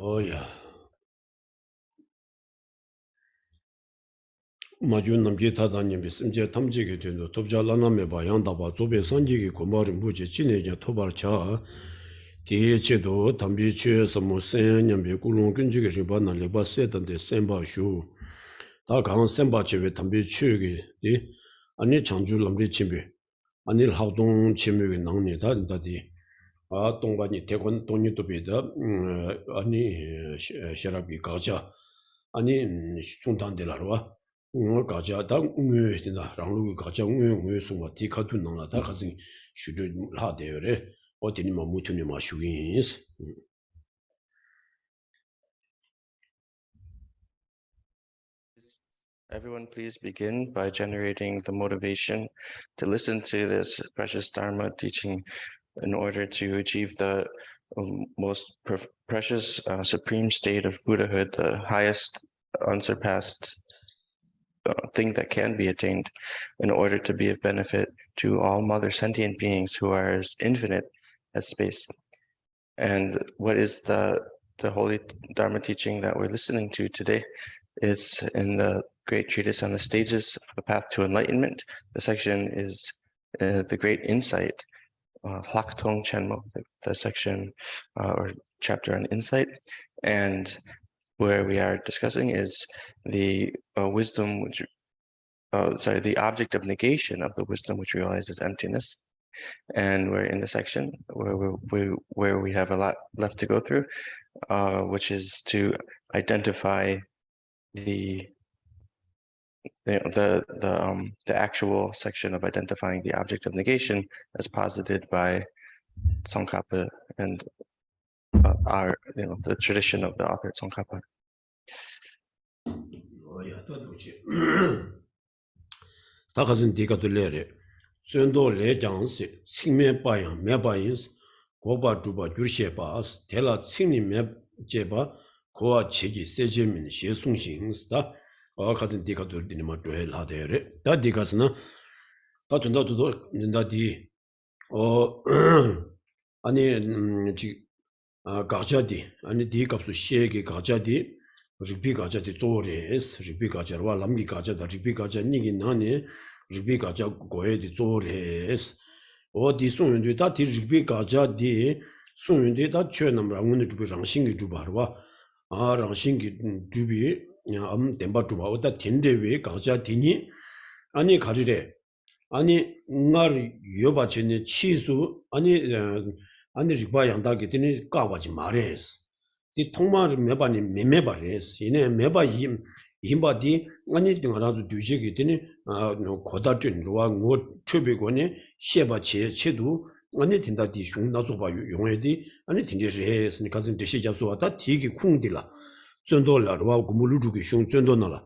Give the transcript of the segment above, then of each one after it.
어야 마준 남게 타다님 심제 탐지게 된도 돕자라나메 바양다 봐 조배 선지기 고마름 부지 진행자 토발차 디에체도 담비치에서 무센냠비 꿀롱 근지게 리바나 리바세던데 셈바슈 다강 셈바체베 담비치기 디 아니 장주 람리 침비 아니 하동 침비게 낭니다 인다디 아 동반이 대권 돈이도 비다 아니 샤라비 가자 아니 총단들라와 가자 당 응외이나 랑루기 가자 응외 송와 디카도 나다 가진 슈드 하데요레 어디니 뭐 무투니 마슈긴스 Everyone, please begin by generating the motivation to listen to this precious Dharma teaching in order to achieve the most precious, supreme state of Buddhahood, the highest, unsurpassed thing that can be attained in order to be of benefit to all mother sentient beings who are as infinite as space. And what is the holy Dharma teaching that we're listening to today? It's in the great treatise on the stages of the path to enlightenment. The section is the great insight, Tong Chenmo, the section or chapter on insight. And where we are discussing is the wisdom, which, the object of negation of the wisdom, which realizes emptiness. And we're in the section where we have a lot left to go through, which is to identify the actual section of identifying the object of negation as posited by Tsongkhapa and the tradition of the author Tsongkhapa. Sundo le jansi, Tsingme Bayang, Mebayins, Goba Duba Yurshe Bas, Tela Tsingni Meb Jeba, Koa Chigi Sejemin, She Sung Xings, da, or cousin Dicatur Dinima Duel Hadere, that Dicasna, Tatunda to Nindadi, or Ani Gajadi, Ani Dicapsu Shegi Gajadi, Ribi Gajadi Zores, Ribi Gajarwa, Lambi Gajada, Ribi Gajanigi Nani. Ribi gaja goye di zores. O di sungyundi da di ribi gaja di sungyundi da chwe namra nguni dhubi rangshingi dhubi harwa. A rangshingi dhubi denpa dhubi o da tendewe gaja dini. Ani karire. Ani ngar yoba chene chisu. Ani rikba yangdagi dini kawaji mares. Di tongma mebani memeba res. Ine meba 임바디 아니 등하나도 뒤지게 되니 고다준과 뭐 최배권이 셰바체 체도 아니 된다디 흉나서 봐 용해디 아니 된데시 했으니까 좀 대시 잡수와다 되게 쿵딜라 전도라와 고물루주기 흉 전도나라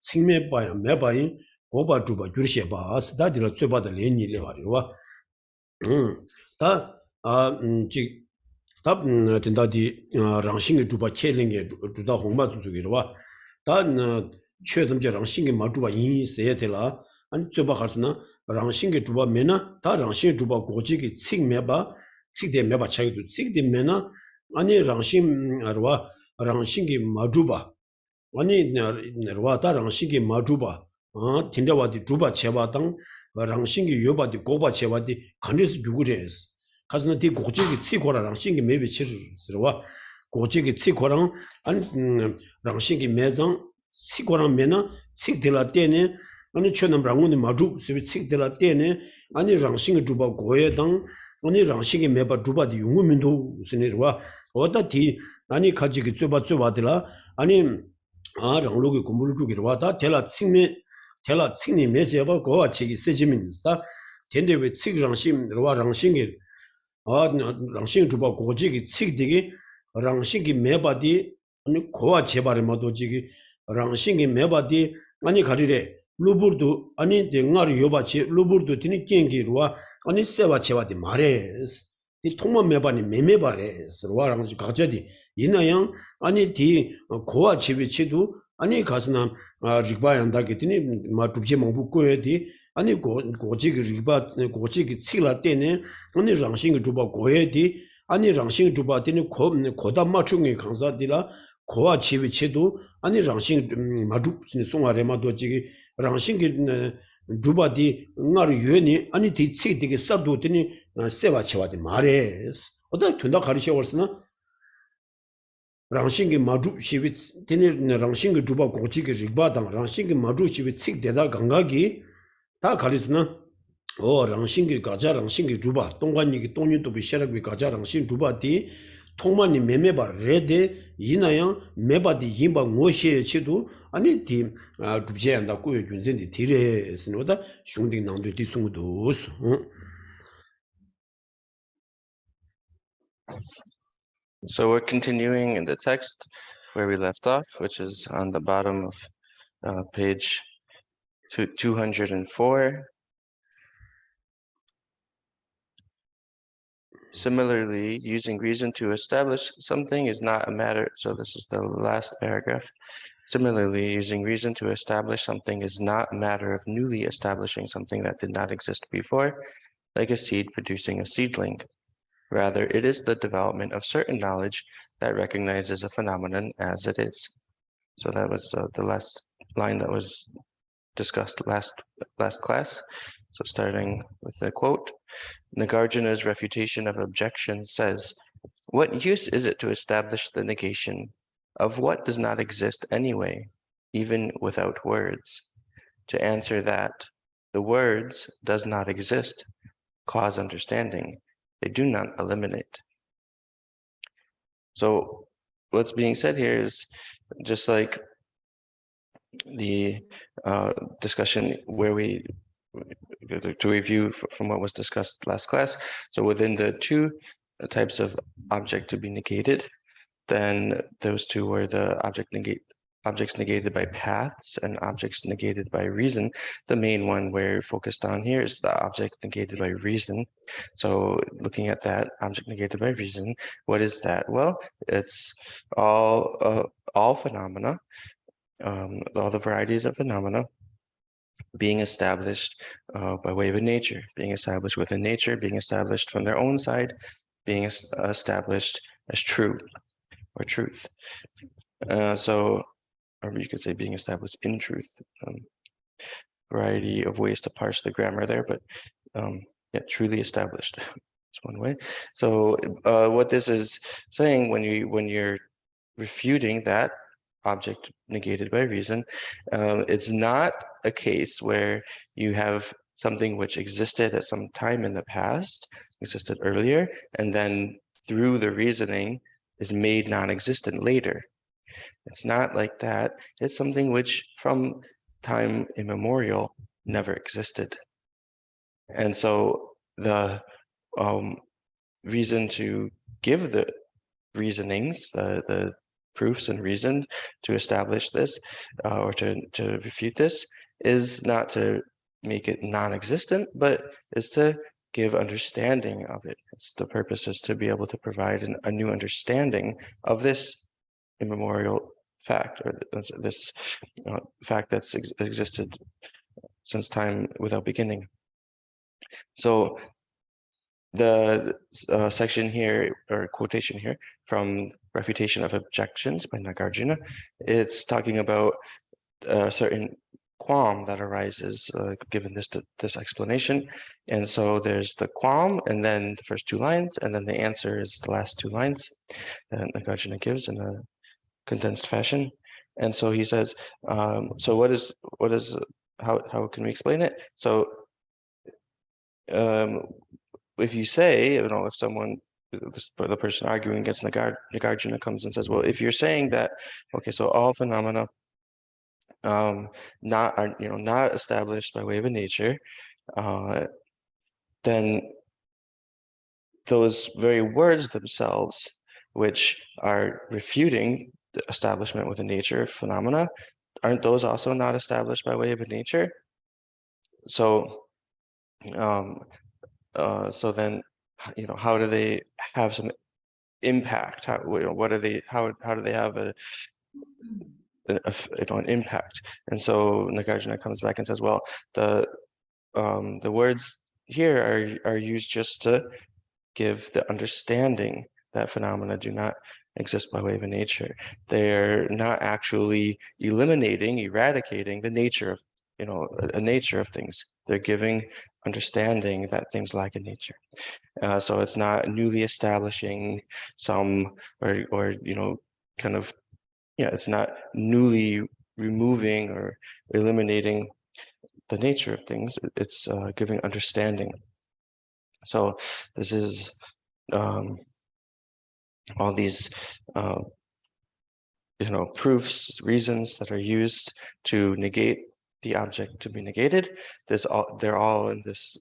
생매 봐야 매바인 고바 주바 줄셰 봐 스다디라 최바다 레니레 와리와 다아지 답 된다디 랑싱이 주바 켈링게 주다 홍마 주기로와 단 최점제 랑싱이 마두바 인세텔라 아니 저바 가스나 랑싱이 두바 메나 다 랑싱이 두바 고지기 칙메바 칙데 메바 차이도 칙데 메나 아니 랑싱 아르와 랑싱이 마두바 아니 너와 다 랑싱이 마두바 틴데와디 두바 제바당 랑싱이 요바디 고바 제바디 간데스 주구레스 가스나 디 고지기 칙고라 랑싱이 메베 치르스와 고지기 칙고랑 아니 랑싱이 매장 칙고랑 메나 칙들라 때네 아니 최남랑운이 마주 스비 칙들라 때네 아니 랑싱이 두바 고에당 아니 랑싱이 메바 두바디 용우민도 스네르와 어다디 아니 가지기 쯧바들라 아니 랑로기 공부를 주기로와 다 텔라 칙니 메제바 고와 칙이 세지민스다 텐데베 칙 랑싱과 랑싱이 랑싱이 두바 고지기 칙디기 랑싱이 메바디 아니 고와 제발에 마도지기 랑싱이 메바디 아니 가리레 루부르도 아니 댕아리 요바치 루부르도 티니 깽기로와 아니 세바 제바디 마레스 이 통만 메바니 메메바레스 와랑지 가자디 이나양 아니 디 고와 제비치도 아니 가스나 리바얀다 게티니 마투제 몽부고에디 아니 고지기 리바 고지기 칠라 때네 아니 랑싱이 주바 고에디 아니 랑싱 주바 되는 고다 맞춘게 강사들라 고와 치비 치도 아니 랑싱 마주 송아레마도 지기 랑싱게 주바디 응아르 유엔이 아니 디치 되게 쌉도 되니 세바 치와디 말레스 어떤 된다 가르쳐 왔으나 랑싱게 마주 시비 되니 랑싱게 주바 고치게 리바당 랑싱게 마주 시비 칙 되다 강가기 다 가르스나 랑싱기 가자 랑싱기 주바 동관이기 동윤도 비셔라기 가자 랑싱 주바디 통만이 매매바 레데 이나양 매바디 임바 모시에 치도 아니 디 두제한다 고여 준센디 디레스노다 슝딩 남도 디송도스 So we're continuing in the text where we left off, which is on the bottom of page 204. Similarly, using reason to establish something is not a matter. So this is the last paragraph. Similarly, using reason to establish something is not a matter of newly establishing something that did not exist before, like a seed producing a seedling. Rather, it is the development of certain knowledge that recognizes a phenomenon as it is. So that was the last line that was discussed last class. So starting with the quote, Nagarjuna's refutation of objection says, what use is it to establish the negation of what does not exist anyway, even without words? To answer that, the words does not exist, cause understanding. They do not eliminate. So what's being said here is just like the discussion where we to review from what was discussed last class. So within the two types of object to be negated, then those two were the objects negated by paths and objects negated by reason. The main one we're focused on here is the object negated by reason. So looking at that object negated by reason, what is that? Well, it's all phenomena, all the varieties of phenomena being established by way of nature, being established within nature, being established from their own side, being established as true or truth. Or you could say being established in truth. Variety of ways to parse the grammar there, but yeah, truly established. That's one way. So what this is saying when you're refuting that object negated by reason, it's not a case where you have something which existed at some time in the past, existed earlier, and then through the reasoning is made non-existent later. It's not like that. It's something which from time immemorial never existed. And so the reason to give the reasonings, the proofs and reason to establish this or to refute this is not to make it non-existent, but is to give understanding of it. The purpose is to be able to provide a new understanding of this immemorial fact, or this fact that's existed since time without beginning. So the section here, or quotation here, from Refutation of Objections by Nagarjuna, it's talking about a certain qualm that arises given this explanation. And so there's the qualm, and then the first two lines, and then the answer is the last two lines that Nagarjuna gives in a condensed fashion. And so he says, so how can we explain it? So if you say, if someone, the person arguing against Nagarjuna comes and says, well, if you're saying that, okay, so all phenomena not established by way of nature, then those very words themselves, which are refuting the establishment with a nature phenomena, aren't those also not established by way of nature? So so then, how do they have some impact? How do they have an impact? And so Nagarjuna comes back and says, well, the words here are used just to give the understanding that phenomena do not exist by way of nature. They're not actually eliminating, eradicating the nature of, a nature of things. They're giving understanding that things lack in nature. So it's not newly establishing some, or kind of, it's not newly removing or eliminating the nature of things. It's giving understanding. So this is all these proofs, reasons that are used to negate the object to be negated. They're all in this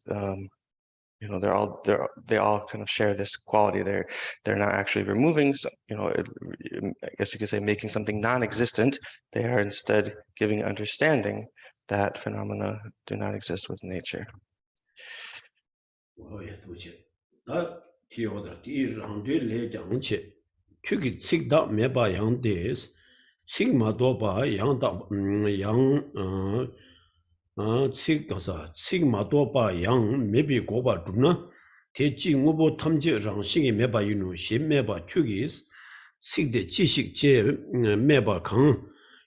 they all kind of share this quality. They're not actually removing, I guess you could say making something non-existent. They are instead giving understanding that phenomena do not exist with nature. 식대 지식 제 매바 강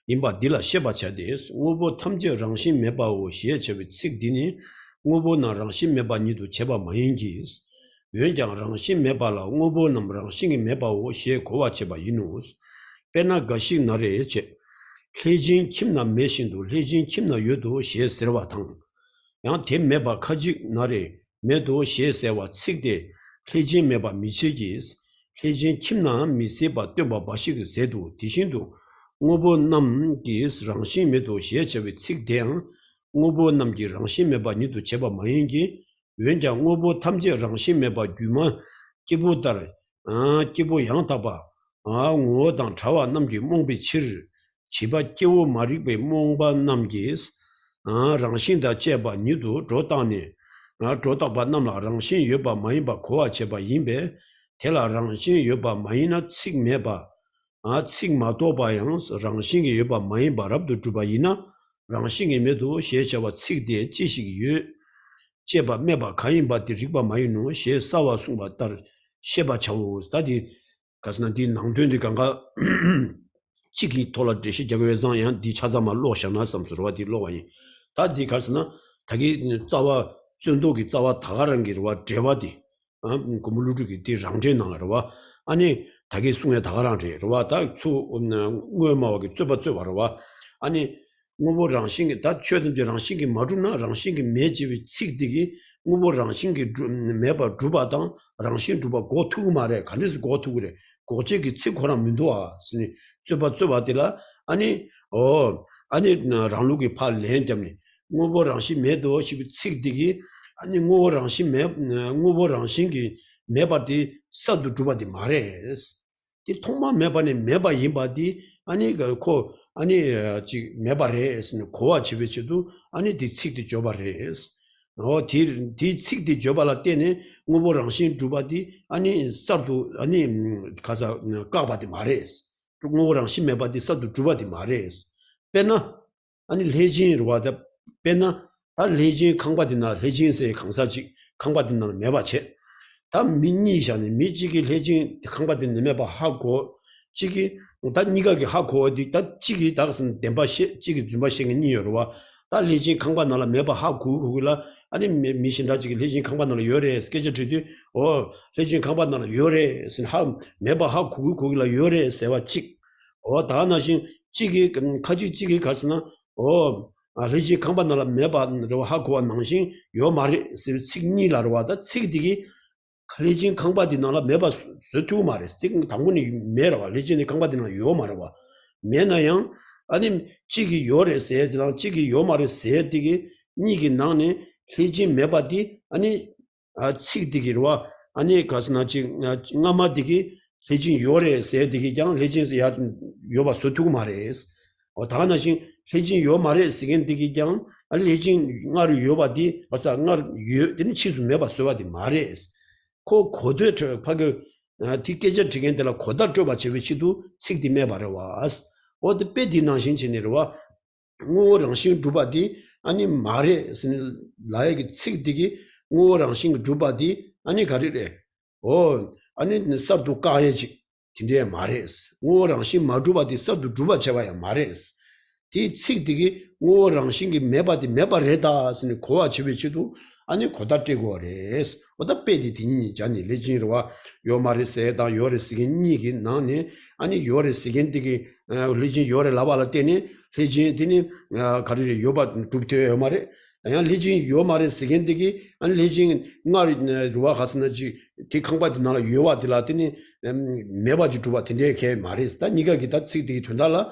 임바 딜라 셰바차데스 오보 탐제 랑신 매바오 시에체비 식디니 오보나 랑신 매바니도 제바 마인기스原장 랑신 매바라 오보 남 랑신이 매바오 시에 고와 제바 이누스 페나 가시 나레체 레진 킴나 메신도 레진 킴나 요도 시에 세르바탕 양 템매바 카지 나레 매도 시에 세와 식대 레진 매바 미치기스 해진 kim나 미세바 떼바 바시그 세도 디신도 오보 남기스 랑심에도 시에체비 칙대양 오보 남기 랑심에바 니도 제바 마인기 왠장 오보 탐제 랑심에바 규마 기부다르 기부 양다바 오당 차와 남기 몽비 치르 지바 기부 마리베 몽바 남기스 랑신다 제바 니도 조다니 조다바 남라 랑신 여바 마인바 고아 제바 인베 텔라 랑신 여바 마이나 칙메바 칙마도바 양스 랑신게 여바 마이 바랍도 주바이나 랑신게 메도 셰샤바 칙데 지식이 유 제바 메바 가인바 디릭바 마이노 셰 사와 숭바 따르 셰바 차우 스타디 가스나디 낭된디 강가 칙이 돌아지시 저거에서 디 찾아마 로샤나 섬스로와디 로와이 다디 가스나 다기 자와 전도기 자와 다가란 길과 제바디 고물루기 디 랑제나라와 아니 다기 숭에 다가랑제로와 다추 우에마오기 쩌바쩌바로와 아니 무보 랑싱기 다 쳬든지 랑싱기 마주나 랑싱기 매지비 칙디기 무보 랑싱기 매바 주바당 랑싱 주바 고투 말에 간데스 고투 그래 고제기 칙코라 민도아 스니 쩌바쩌바디라 아니 아니 랑루기 팔 렌점니 무보 랑시 매도 시비 칙디기 아니 ngobo-rangshing meba-di sadu-druba-di mares. Di thongma meba-ni meba-yinba-di ani meba-res, kowa-chibe-chidu ani di tsik-di-joba-res. Di tsik-di-joba-la-tene ngobo-rangshing druba-di ani sadu ani kasa kagba-di mares. Ngobo-rangshing meba-di sadu-druba-di mares. Pena ani lejin-rwa-da pena 다 레진 강바디나 레진세 강사직 강바디나 매바체 다 민니샤니 미지기 레진 강바디나 매바 하고 지기 다 니가기 하고 어디 다 지기 다선 덴바시 지기 준바싱이 니여와 다 레진 강바나라 매바 하고 그거라 아니 미신다 지기 레진 강바나라 요래 스케줄이 레진 강바나라 요래 신하 매바 하고 그거라 요래 세와 직 다나신 지기 가지 지기 가스나 레지 강반나라 매반으로 하고 망신 요 말이 signi라로 와다 sig디기 레진 강바디나라 매바 스투 말이 스틱 당분이 매라와 레진이 강바디나 요 말와 매나양 아니 지기 요래 세드랑 지기 요 말이 세디기 니기 나네 레진 매바디 아니 sig디기로와 아니 가스나 지 나마디기 레진 요래 세디기 장 레진스 야 요바 스투 말이스 다나신 해진 요 말에 쓰긴 되기 장 알레진 나를 요바디 맞아 나를 요 되는 치수 매바 써바디 말에스 코 고대 저 파게 디케저 지겐들라 고다 줘 받지 위치도 식디 매바라와스 어디 빼디나 신신이로와 오랑신 주바디 아니 말에 쓰는 라에게 식디기 오랑신 주바디 아니 가리래 아니 서도 까야지 진짜 말했어 오랑신 마주바디 서도 주바 제와야 말했어 디 칙디기 오랑신기 매바디 매바레다스니 고아 집에치도 아니 고다뜨고 그래서 어다 빼디 디니 자니 레진로와 요 말에서다 요레스기 니기 나니 아니 요레스겐디기 레진 요레 라발라 때니 레진 디니 가리레 요바 두트요 말에 야 레진 요 말에스겐디기 아니 레진 나리 루와 가스나지 디 강바디 나라 요와딜라티니 매바지 두바틴데 케 말했다 니가 기다 칙디기 둔달라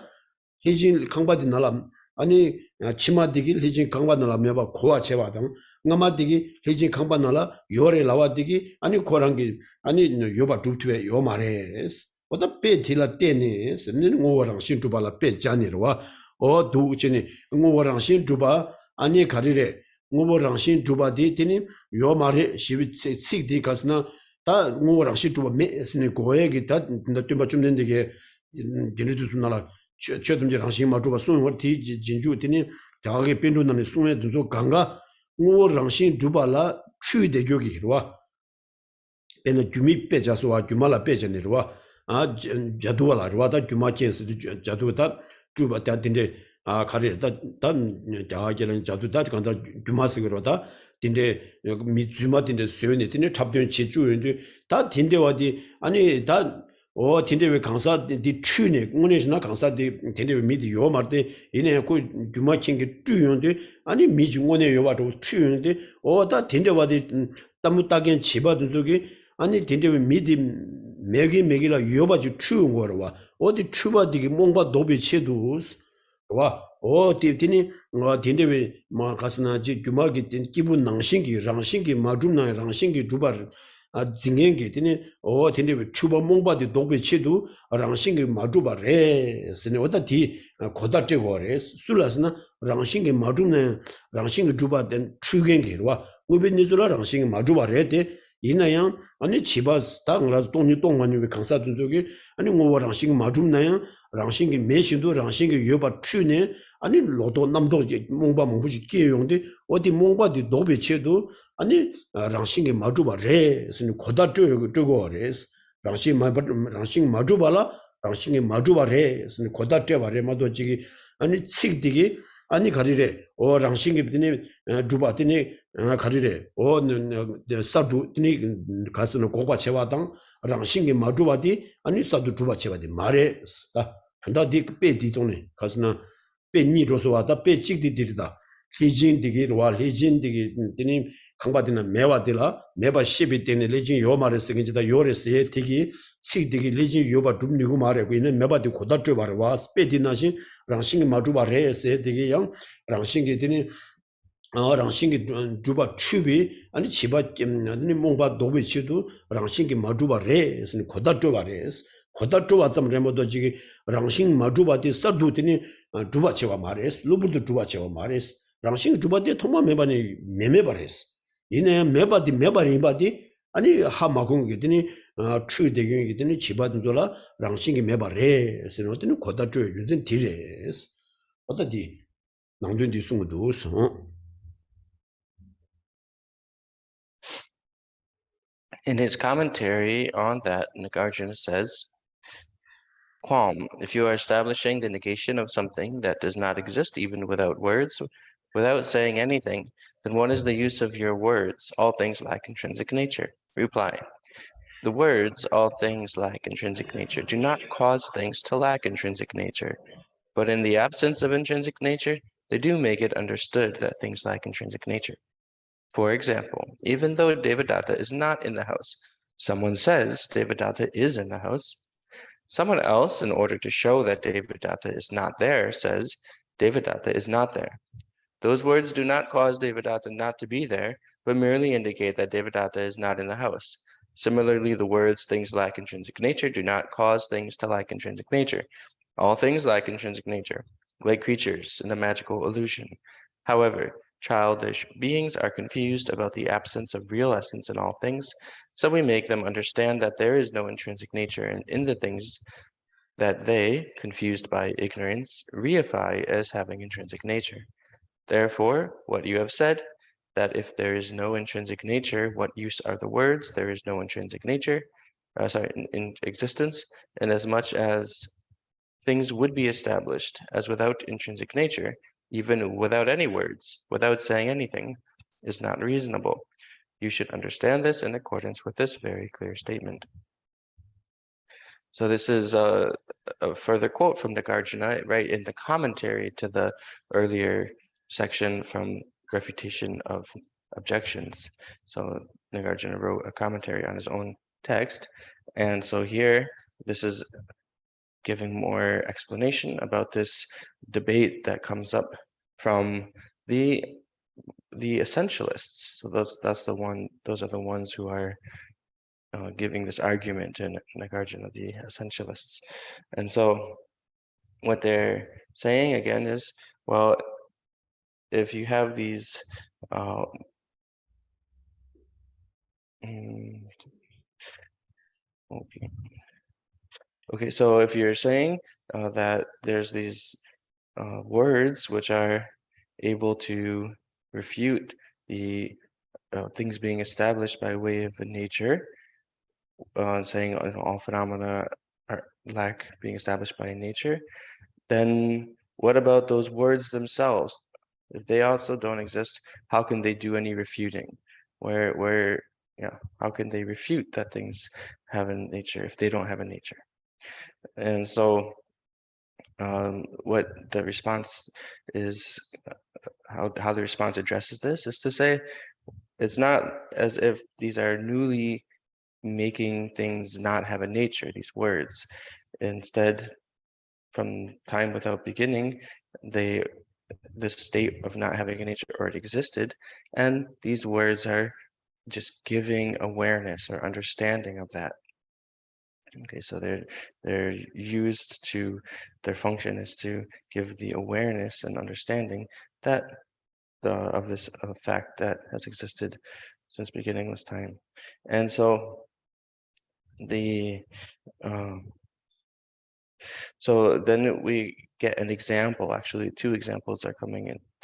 레진 강바디 나라 아니 치마디기 레진 강바디 나라 매바 고아 제와당 ngamadigi leji kangpa nala yore lawa digi ani korangi ani yoba duptwe yo mares oda pe thila tenes nin ngowarang shin tuba la pe janirwa o du chini ngowarang shin tuba ani karire ngowarang shin tuba di tini yo mare shibi sik di kasna ta ngowarang shin tuba me sini goye gi ta tumba chumdendege dinidu sunala chödumje rangshin ma tuba sunwa ti jinju tini dagage pendu nani sunwe dunzo ganga ngô rāngshīng dhūpa lā chū de gyo ki hirwa pēnā gyumī pē chāsuwa gyumā lā pē chāni hirwa jaduwa lā hirwa tā gyumā kēnsi jaduwa tā dhūpa tā tinte kārī tā dhāgā kērāni jaduwa tā kāntā gyumā sī hirwa tā tinte mī dzumā tinte suyōni tinte chabdiyon chē chū yōndi tā tinte wā di 아니 tā tinte wē kāngsā di chū ne ngōne shina kāngsā di tinte wē mī di yō mār di inē kō gyumā kēngi chū yōndi 아니 미지 원에 요바도 추는데 다 딘데와디 담무따겐 집어든 속이 아니 딘데 미디 매기라 요바지 추운 거라 어디 추바디기 뭔가 도비 체도스 와 디디니 딘데 뭐 가스나지 규마기 딘 기분 낭신기 랑신기 마둠나 랑신기 두바 징행게 되니 딘데 추바 몽바디 도비 체도 랑신기 마두바레 스네 어디 고다떼고레 술라스나 랑싱게 마두네 랑싱게 주바된 추겐게와 우베니즈라 랑싱게 마두바레데 이나양 아니 치바스 땅라스 동니 동만이 강사들 저기 아니 뭐 랑싱게 마두나양 랑싱게 메신도 랑싱게 여바 추네 아니 로도 남도 몽바 몽부지 끼용데 어디 몽바디 노베체도 아니 랑싱게 마두바레 스니 고다떼고 저거레스 랑싱 마두발라 랑싱게 마두바레 스니 고다떼바레 마도지기 아니 칙디기 아니 가리래 랑싱게 비니 두바티니 가리래 사두 티니 가스는 고바 체와당 랑싱게 마두바디 아니 사두 두바 체와디 말에 한다디 빼디도네 가스나 빼니로서와다 빼직디디다 리진디기 와 리진디기 티니 강바디나 매와딜라 매바 10이 때네 리진 요 말을 쓰긴지다 요레스에 티기 칙디기 리진 요바 둠니고 말하고 있는 매바디 고다트 바와 스페디나신 랑싱게 마두바레스에 티기 양 랑싱게 티니 랑싱게 두바 추비 아니 치바 아니 몽바 도비치도 랑싱게 마두바레스니 고다트 바레스 고다트 와점 레모도 지기 랑싱 마두바디 서두티니 두바 체와 마레스 루부도 두바 체와 마레스 랑싱 두바디 토마 매바니 메메바레스 이내 매바디 매바리바디 아니 하마공게 되니 추되게 되니 집아든 졸라 랑싱게 매바레 스노드니 고다트 유진 디레스 어디디 낭된디 숨도 In his commentary on that, Nagarjuna says, Quam, if you are establishing the negation of something that does not exist even without words, without saying anything, then what is the use of your words? All things lack intrinsic nature. Reply. The words, all things lack intrinsic nature, do not cause things to lack intrinsic nature. But in the absence of intrinsic nature, they do make it understood that things lack intrinsic nature. For example, even though Devadatta is not in the house, someone says Devadatta is in the house. Someone else, in order to show that Devadatta is not there, says Devadatta is not there. Those words do not cause Devadatta not to be there, but merely indicate that Devadatta is not in the house. Similarly, the words things lack intrinsic nature do not cause things to lack intrinsic nature. All things lack intrinsic nature, like creatures in a magical illusion. However, childish beings are confused about the absence of real essence in all things, so we make them understand that there is no intrinsic nature in the things that they, confused by ignorance, reify as having intrinsic nature. Therefore, what you have said that if there is no intrinsic nature, what use are the words? There is no intrinsic nature, in existence, and as much as things would be established as without intrinsic nature, even without any words, without saying anything, is not reasonable. You should understand this in accordance with this very clear statement. So this is a further quote from Nagarjuna, right in the commentary to the earlier section from refutation of objections. So Nagarjuna wrote a commentary on his own text. And so here, this is giving more explanation about this debate that comes up from the essentialists. So those are the ones who are giving this argument to Nagarjuna, the essentialists. And so what they're saying again is, well, if you have these okay, so if you're saying that there's these words which are able to refute the things being established by way of nature, saying all phenomena are lack being established by nature, then what about those words themselves? If they also don't exist, how can they do any refuting? Yeah, how can they refute that things have a nature if they don't have a nature? And so what the response is, how the response addresses this is to say, it's not as if these are newly making things not have a nature, these words. Instead, from time without beginning, this state of not having a nature already existed, and these words are just giving awareness or understanding of that. Okay, so they're used to, their function is to give the awareness and understanding that of this fact that has existed since beginningless time. And so the so then we get an example. Actually, two examples are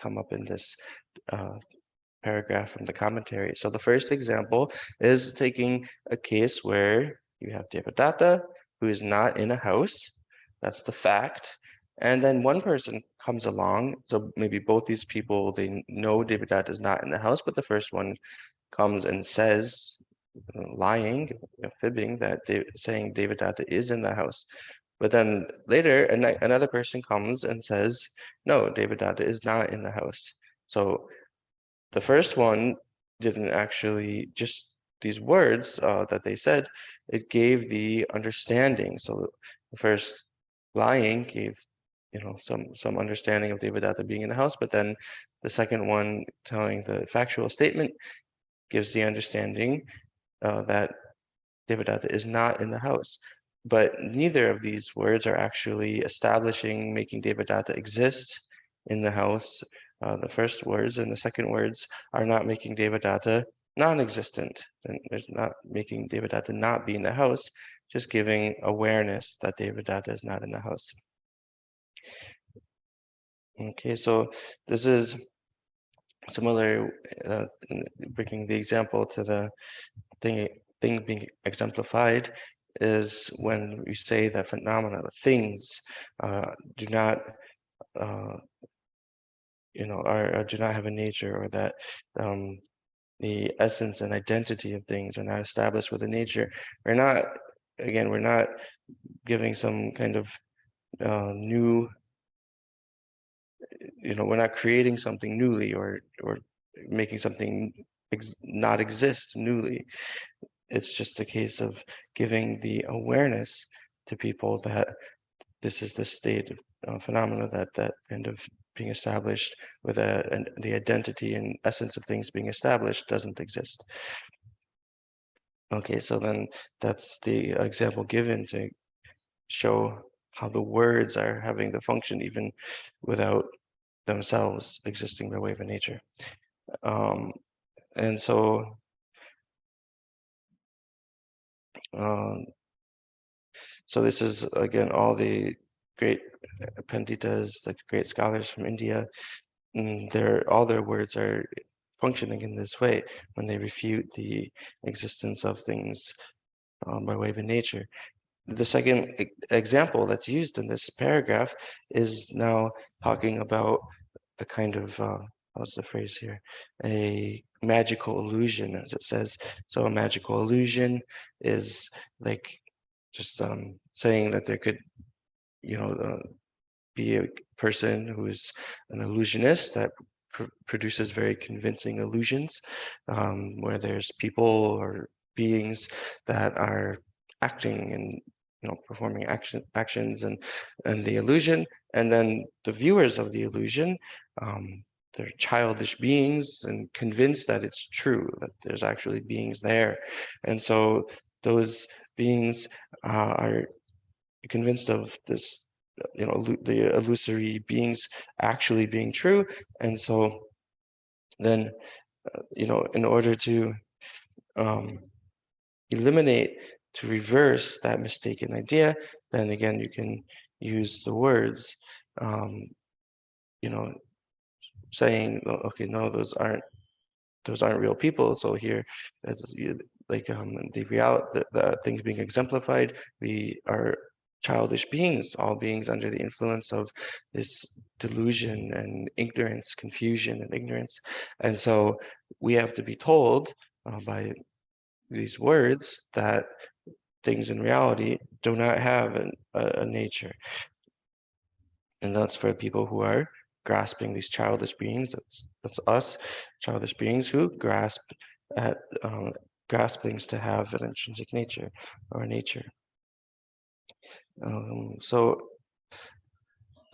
come up in this paragraph from the commentary. So the first example is taking a case where you have Devadatta who is not in a house. That's the fact. And then one person comes along. So maybe both these people, they know Devadatta is not in the house, but the first one comes and says, lying, fibbing, that saying Devadatta is in the house. But then later, another person comes and says, no, Devadatta is not in the house. So the first one didn't actually, just these words that they said, it gave the understanding. So the first lying gave, some understanding of Devadatta being in the house, but then the second one telling the factual statement gives the understanding that Devadatta is not in the house. But neither of these words are actually establishing, making Devadatta exist in the house. The first words and the second words are not making Devadatta non-existent. And there's not making Devadatta not be in the house, just giving awareness that Devadatta is not in the house. Okay, so this is similar, bringing the example to the thing being exemplified is when we say that phenomena, things, do not, do not have a nature, or that the essence and identity of things are not established with a nature. We're not giving some kind of new, we're not creating something newly or making something not exist newly. It's just a case of giving the awareness to people that this is the state of phenomena that kind of being established with the identity and essence of things being established doesn't exist. Okay, so then that's the example given to show how the words are having the function even without themselves existing by way of a nature. And so so this is, again, all the great Panditas, the great scholars from India, all their words are functioning in this way when they refute the existence of things by way of nature. The second example that's used in this paragraph is now talking about a kind of what's the phrase here? A magical illusion, as it says. So a magical illusion is like just saying that there could, you know, be a person who is an illusionist that produces very convincing illusions, where there's people or beings that are acting and performing actions and the illusion, and then the viewers of the illusion, they're childish beings and convinced that it's true, that there's actually beings there, and so those beings are convinced of this, the illusory beings actually being true. And so then, in order to eliminate, to reverse that mistaken idea, then again, you can use the words, saying, "Oh, okay, no, those aren't real people." So here, the things being exemplified, we are childish beings, all beings under the influence of this delusion and ignorance, confusion and ignorance. And so we have to be told by these words that things in reality do not have a nature. And that's for people who are grasping these childish beings. That's us, childish beings who grasp things to have an intrinsic nature or nature. So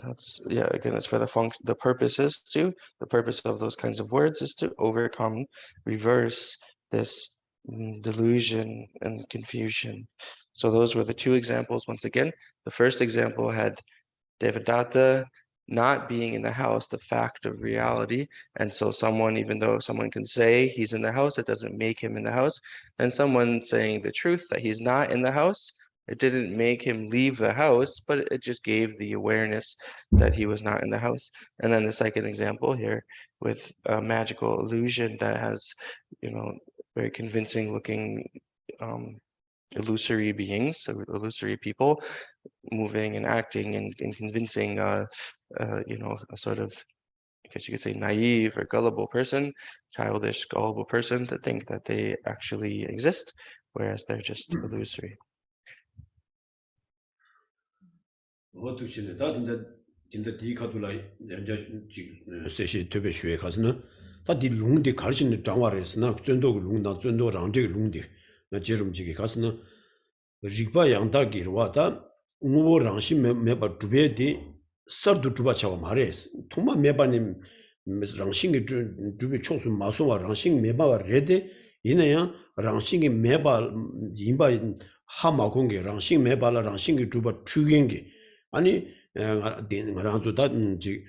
that's, yeah, again, it's for the purpose of those kinds of words is to overcome, reverse this delusion and confusion. So those were the two examples. Once again, the first example had Devadatta not being in the house, the fact of reality. And so even though someone can say he's in the house, it doesn't make him in the house. And someone saying the truth that he's not in the house, it didn't make him leave the house, but it just gave the awareness that he was not in the house. And then the second example here with a magical illusion that has, very convincing looking illusory beings, so illusory people moving and acting and convincing, a sort of, I guess you could say, naive or gullible person, childish, gullible person to think that they actually exist, whereas they're just illusory. 세시 되게 쉬에 가서는 다디 룽디 가르치는 장화를 전도 룽다 전도 랑제 룽디 나 제rum지게 가서는 리바 양다기로와다 우모 랑시 메바 두베디 서도 두바 차고 말해스 통마 메바님 랑싱이 두베 초수 마소와 랑싱 메바와 레데 이내야 랑싱이 메바 임바 하마공게 랑싱 메바라 랑싱이 두바 추겐게 아니 ngaranzu da ji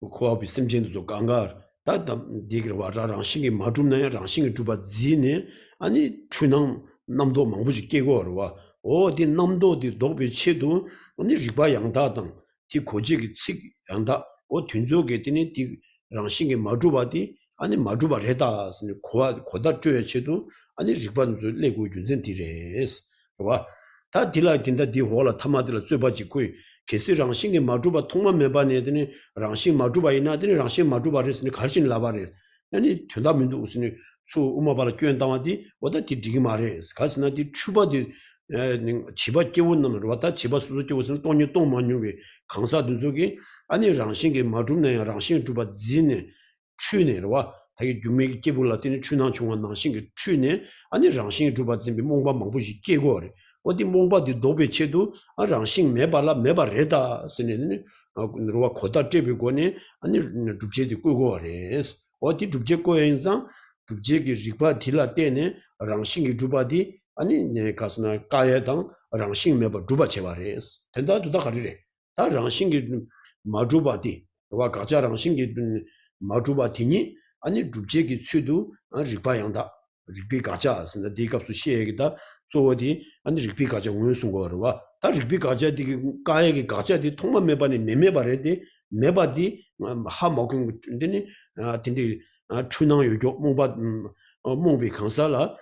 코업이 심진도 강가 다다 디그와 라랑싱이 마둠나야 랑싱이 두바 지네 아니 추낭 남도 망부지 깨고와 어디 남도디 도비 치도 아니 리바 양다당 디 고지기 치 양다 어 튼조게 되니 디 랑싱이 마주바디 아니 마주바 레다 고다 쪼여 치도 아니 리바는 레고 윤전 디레스 와 다 딜라 딘다 디 홀라 타마들 쇠바지고 게시 랑싱이 마주바 통만 매반에더니 랑싱 마주바 이나더니 랑싱 마주바레스니 갈신 라바레 아니 된다면도 우스니 수 우마바라 교연당하디 어디 디디기 말레스 가스나 디 추바디 지바 깨운 놈을 왔다 지바 수수 깨우스는 돈이 똥만유게 강사들 속에 아니 랑싱이 마주네 랑싱 주바 지네 추네와 되게 유명하게 깨불라더니 추난 중앙 랑싱이 추네 아니 랑싱이 주바 지비 몽바 망부지 깨고래 어디 몽바디 도배체도 랑싱 메바레다 스네는 로와 코다 제비고네 아니 두제디 꾸고레스 어디 두제 고엔상 두제기 리바 딜라 때네 랑싱이 두바디 아니 네 가스나 까야당 랑싱 메바 두바 제바레스 된다 두다 가리래 다 랑싱이 마주바디 와 가자 랑싱이 마주바티니 아니 두제기 취도 리바양다 리비 가자 선다 디갑수 시에기다 조어디 아니 리비 가자 운송 거와 다 리비 가자 디 까에기 가자 디 통만 메바니 메메바레디 메바디 하 먹은 데니 딘디 추낭 요교 몽바 몽비 강사라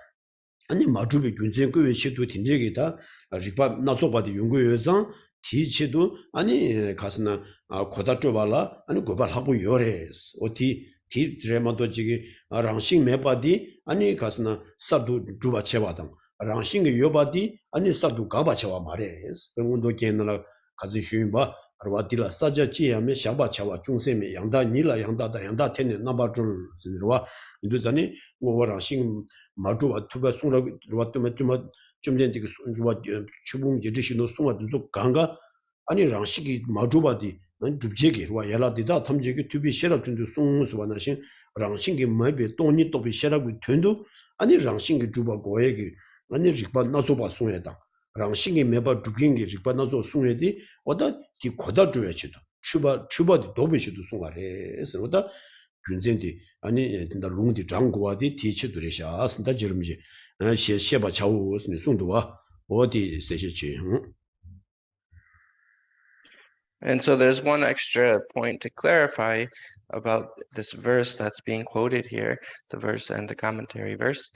아니 마주비 균전 그 시도 팀제기다 리바 나소바디 용고여상 디치도 아니 가스나 고다 쪽발라 아니 고발 하고 요레스 어디 디 드레마도 지기 랑싱 메바디 아니 가스나 사도 주바 체바당 랑싱 요바디 아니 사도 가바 체와 마레스 병원도 견나라 가지 쉬인바 아르바디라 사자 지야메 샤바 차와 중세메 양다 니라 양다다 양다 테네 나바줄 스르와 인도자니 오와랑싱 마주와 투바 송라 루와토메 좀 전에 그 루와 추붕 제지시노 송와도 강가 아니 랑식이 마주바디 난 줍제기 루와 야라디다 탐제기 투비 셰라튼도 송스와나신 랑싱기 마베 돈니 또비 셰라고 튼도 아니 랑싱기 주바 고에기 아니 리바 나소바 송에다 랑싱이 메바 두긴게 리바 나소 송에디 오다 디 고다 줘야지도 추바디 도비시도 송아래 그래서 오다 균전디 아니 나 롱디 장고와디 티치들이샤 쓴다 지름지 셰바 차우스니 송도와 어디 세시지 And so there's one extra point to clarify about this verse that's being quoted here, the verse and the commentary verse.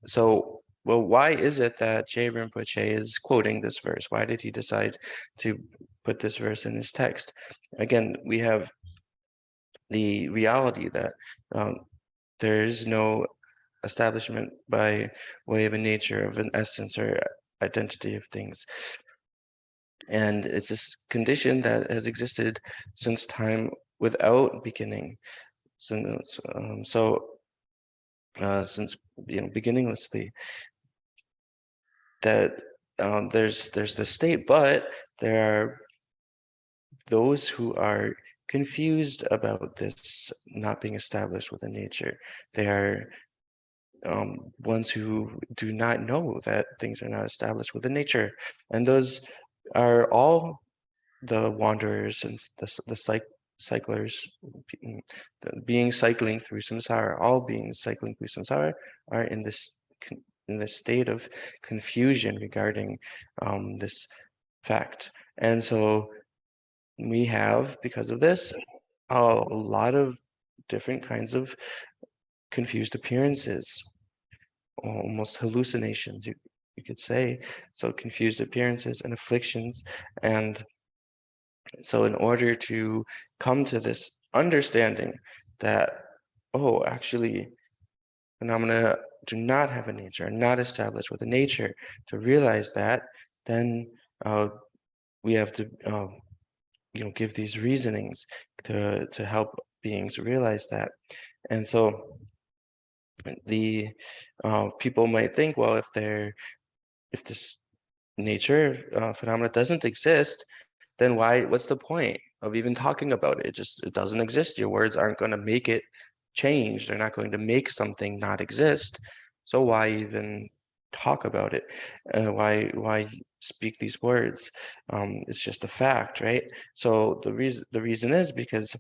So, well, why is it that J. Rinpoche is quoting this verse? Why did he decide to put this verse in his text? Again, we have the reality that there is no establishment by way of a nature, of an essence or identity of things. And it's this condition that has existed since time without beginning. Since beginninglessly, that there's the state, but there are those who are confused about this not being established within nature. They are ones who do not know that things are not established within nature, and those are all the wanderers and the cyclers, being cycling through samsara. All beings cycling through samsara are in this state of confusion regarding this fact, and so we have, because of this, a lot of different kinds of confused appearances, almost hallucinations, you could say. So confused appearances and afflictions. And so in order to come to this understanding that, oh, actually, phenomena do not have a nature, are not established with a nature, to realize that, then we have to give these reasonings to help beings realize that. And so the people might think, well, if this nature phenomena doesn't exist, then what's the point of even talking about it? It doesn't exist. Your words aren't going to make it change. They're not going to make something not exist. So why even talk about it? Why speak these words? It's just a fact, right? So the reason is because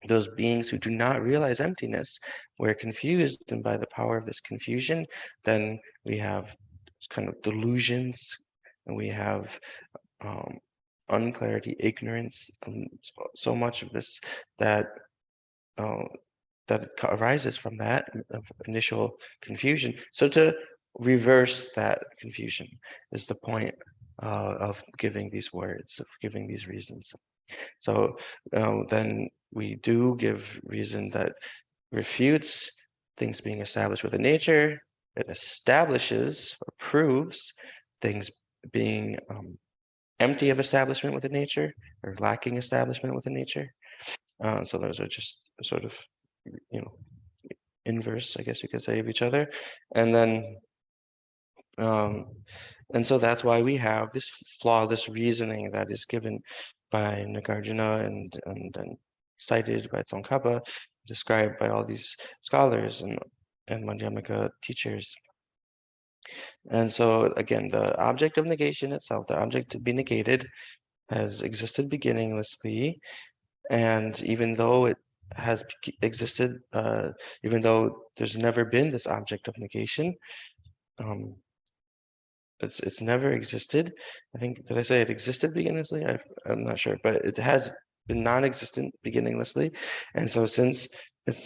those beings who do not realize emptiness were confused, and by the power of this confusion, then we have kind of delusions, and we have unclarity, ignorance, so much of this that arises from that initial confusion. So to reverse that confusion is the point of giving these words, of giving these reasons. So then we do give reason that refutes things being established with a nature. It establishes or proves things being empty of establishment with a nature, or lacking establishment with a nature. So those are just sort of, inverse, I guess you could say, of each other. And then and so that's why we have this flawless reasoning that is given by Nagarjuna and cited by Tsongkhapa, described by all these scholars and Madhyamaka teachers. And so again, the object of negation itself, the object to be negated, has existed beginninglessly, and even though it has existed, even though there's never been this object of negation, it's never existed. I think, did I say it existed beginninglessly? I'm not sure, but it has been non-existent beginninglessly. And so since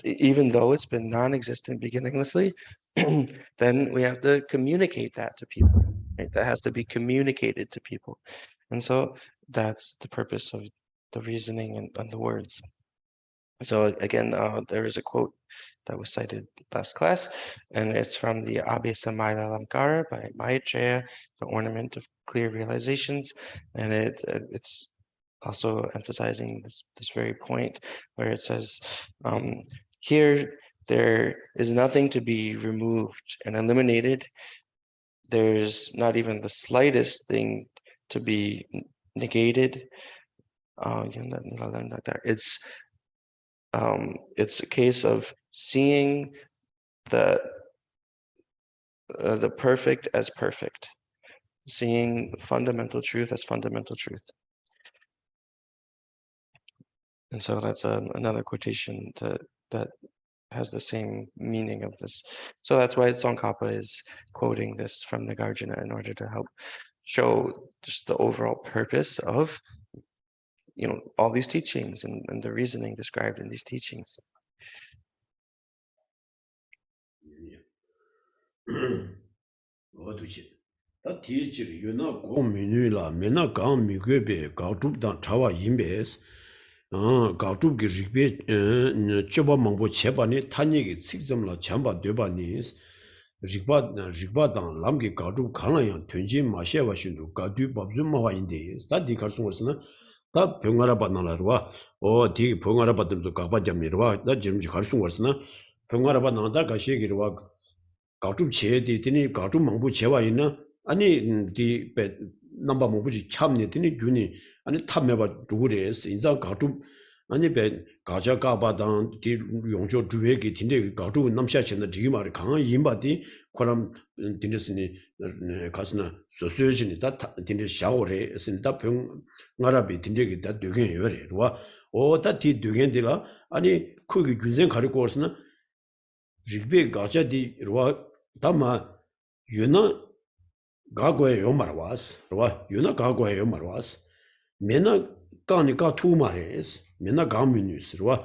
even though it's been non-existent beginninglessly, then we have to communicate that to people. Right? That has to be communicated to people. And so that's the purpose of the reasoning and the words. So again, there is a quote that was cited last class, and it's from the Abhi Samaya Lamkara by Maitreya, The Ornament of Clear Realizations. And it's also emphasizing this very point where it says, here there is nothing to be removed and eliminated. There's not even the slightest thing to be negated. It's a case of seeing the perfect as perfect, seeing fundamental truth as fundamental truth. And so that's another quotation that has the same meaning of this. So that's why Tsongkhapa is quoting this from Nagarjuna in order to help show just the overall purpose of all these teachings and the reasoning described in these teachings. 다 뒤질 유나 공민유라 메나 강 미괴베 가줍단 차와 임베스 가줍기 리베 쩌바 망보 제반이 탄얘기 직점라 잠바 되바니스 리바당 람기 가줍 칸라야 된지 마셔와 신도 가뒤 밥좀 마와인데 스타디 갈송으로서는 다 병아라 받나라와 디 병아라 받들도 가바잡니로와 나 지금 갈송으로서는 병아라 받나다 가시기로와 가줍 제디 되니 가줍 망보 제와 있나 아니 디 넘버 뭐지 참네 되니 균이 아니 탑매바 두그레스 인자 가줍 아니 배 가자가바당 디 용조 주외기 딘데 가줍 남샤천의 되게 말이 강한 임바디 그럼 딘데스니 가스나 소소여진이 다 딘데 샤오레 신다 병 나라비 딘데기 다 되게 요래 와 오다 디 되게들아 아니 그게 균생 가리고 올스나 직배 가자디 와 담마 유나 가고에 요 말와스 와 유나 가고에 요 말와스 메나 까니까 투 말레스 메나 가미뉴스 와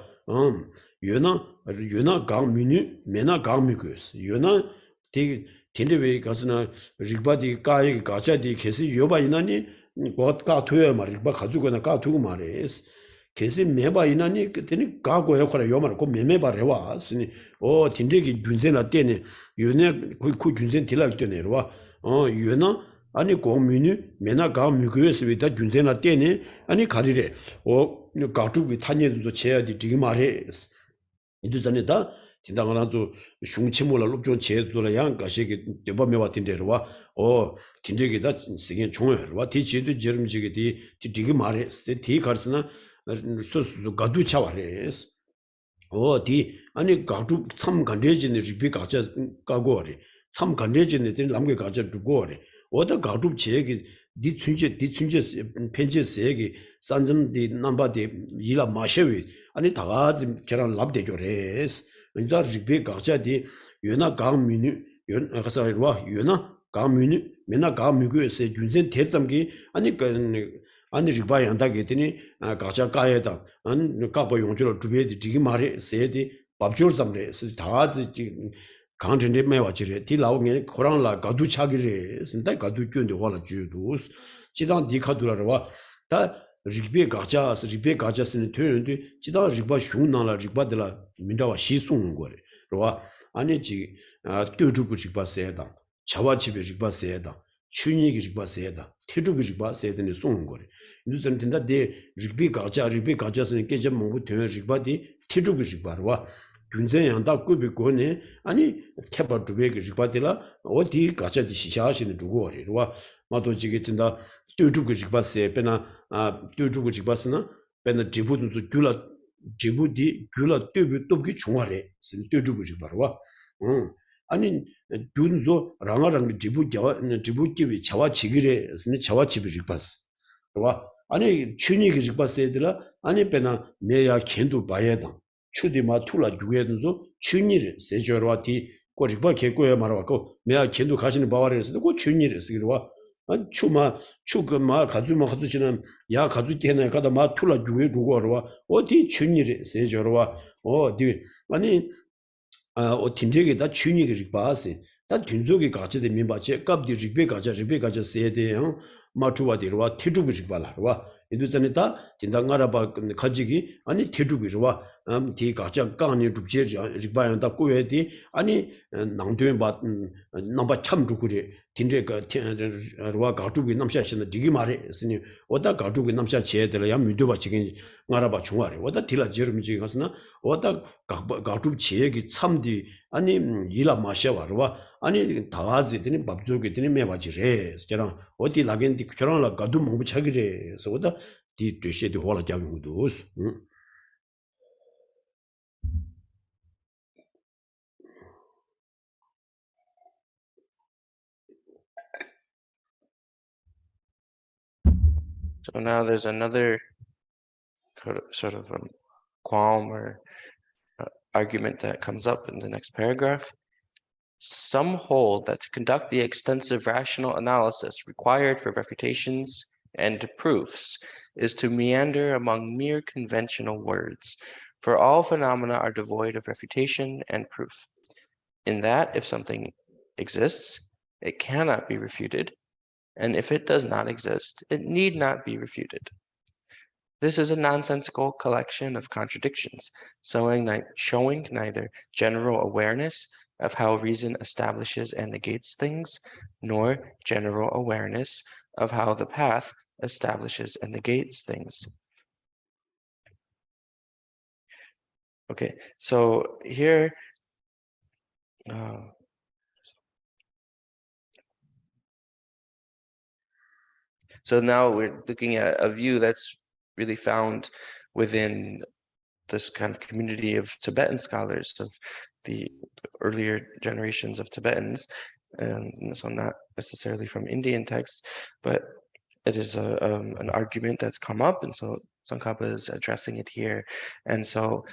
유나 가미뉴 메나 가미고스 유나 디 딘데베 가스나 리바디 까이 가자디 계시 요바 이나니 뭐가 투여 말이바 가지고나 까 두고 말레스 계시 메바 이나니 그때니 가고에 거라 요 말고 메메바레와 스니 딘데기 균세나 때네 유네 그 균세 딜할 때네 와 유나 아니 공민이 메나 가미고스비다 균세나 때네 아니 가리래 가투비 탄예도 제야디 되게 말해 이두전에다 진당하나도 슝치몰라 롭존 제도라 양 가시게 되범메와 딘데로와 딘데기다 생에 종어와 디지도 저름지게디 되게 말해 디 가르스나 소수 가두 차와레스 디 아니 가두 참 간대진의 리비 가자 가고리 참 간대진의 남게 가자 두고리 어디 가두 제기 디 춘제 펜제스에게 산점디 남바디 이라 마셔위 아니 다가지 저랑 랍대죠레스 인자 리비 가자디 유나 강미니 연 가사와 유나 강미니 메나 강미고에서 준센 대점기 아니 리바이 한다게 되니 가자 가야다 안 가보 용주로 두베디 디기 말이 세디 밥줄 삼레 다지 강전제 매와지레 디라오게 코랑라 가두 차기레 신다 가두 꾼데 와라 주도 지당 디카두라와 다 리베 가자스는 되는데 지당 리바 슝나라 리바들라 민다와 시송 거래 로와 아니지 뚜주부 리바 세다 차와치베 리바 세다 춘이기 리바 세다 티주부 리바 세다니 송 거래 누선 된다 데 리베 가자스는 깨져 먹고 되는 리바디 티주부 리바와 균zen양다 꾸비고네 아니 캐바두베기 리바딜라 어디 가자디 시샤시는 두고리 로와 마도 지게든다 뚜주부 리바세 페나 뚜주부 리바스나 페나 지부도 귤라 지부디 귤라 뚜비 뚜비 중화래 신 뚜주부 리바와 아니 균조 랑아랑 지부기비 차와 지기래 신 차와 지비 리바스 로와 아니 춘이기 리바세들라 아니 페나 메야 켄도 바야당 추디마 툴라 주에든서 춘이를 세저와티 꼬리바 개고야 말아갖고 내가 켄도 가시는 바와리에서도 그 춘이를 쓰기로와 추가 마 가지마 가지지는 야 가지 되네 가다 마 툴라 주에 두고와 어디 춘일이 세저와 어디 아니 팀적이 다 춘일이 봐세 다 균속이 같이 되면 봐제 갑디 리베 가자 세대 마투와디로와 티두기 봐라와 이두전에다 진당가라바 가지기 아니 티두기로와 디 가자 강니 두제 리바ян다 고여디 아니 낭도에 봐 넘바 참 두고리 딘제가 와 가두기 남샤신의 디기 말에 스니 오다 가두기 남샤 제들 야 미도바 지금 말아봐 중화래 오다 딜라 제르미 지금 가서나 오다 가두 지역이 참디 아니 일라 마셔와와 아니 다와지더니 밥조기더니 매바지래 저랑 어디 나겐디 저랑라 가두 몽부 차기래 그래서 오다 디 되셔디 홀라 잡고도 So now there's another sort of qualm or argument that comes up in the next paragraph. Some hold that to conduct the extensive rational analysis required for refutations and proofs is to meander among mere conventional words, for all phenomena are devoid of refutation and proof. In that, if something exists, it cannot be refuted, and if it does not exist, it need not be refuted. This is a nonsensical collection of contradictions, showing neither general awareness of how reason establishes and negates things, nor general awareness of how the path establishes and negates things. Okay, so here, so now we're looking at a view that's really found within this kind of community of Tibetan scholars, of the earlier generations of Tibetans, and so not necessarily from Indian texts, but it is an argument that's come up, and so Tsongkhapa is addressing it here. And so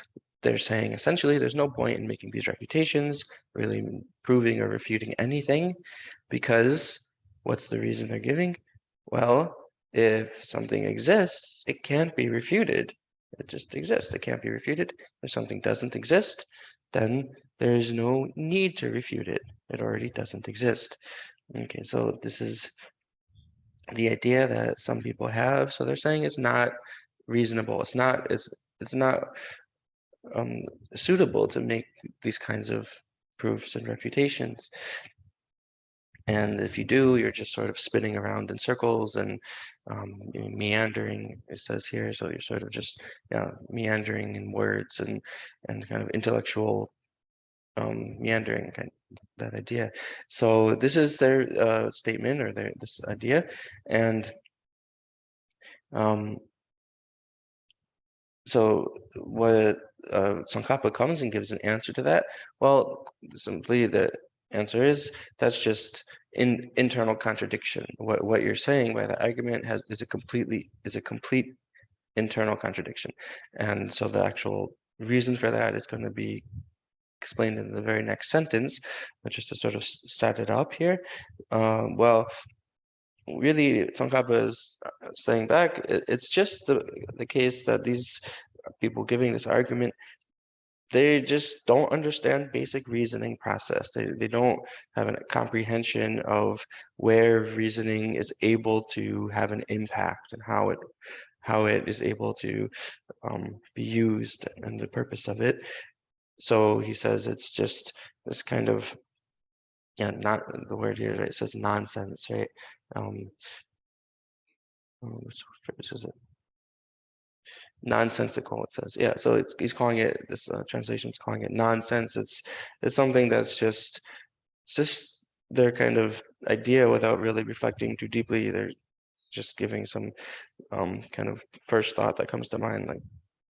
they're saying essentially there's no point in making these refutations, really proving or refuting anything, because what's the reason they're giving? Well, if something exists, it can't be refuted. It just exists. It can't be refuted. If something doesn't exist, then there is no need to refute it. It already doesn't exist. Okay, so this is the idea that some people have. So they're saying it's not reasonable. It's not suitable to make these kinds of proofs and refutations. And if you do, you're just sort of spinning around in circles and meandering, it says here. So you're sort of just meandering in words and kind of intellectual meandering, kind of that idea. So this is their statement, or this idea. And so what Tsongkhapa comes and gives an answer to that. Well, simply the answer is that's just internal contradiction. What you're saying by the argument is a complete internal contradiction, and so the actual reason for that is going to be explained in the very next sentence. But just to sort of set it up here, well, really, Tsongkhapa is saying back, it's just the case that these people giving this argument, they just don't understand basic reasoning process. They don't have a comprehension of where reasoning is able to have an impact and how it is able to be used and the purpose of it. So he says it's just this kind of, not the word here, right? It says nonsense, right? Which phrase is it? Nonsensical, it says. Yeah, so he's calling it, this translation is calling it nonsense. It's something that's just their kind of idea without really reflecting too deeply. They're just giving some kind of first thought that comes to mind, like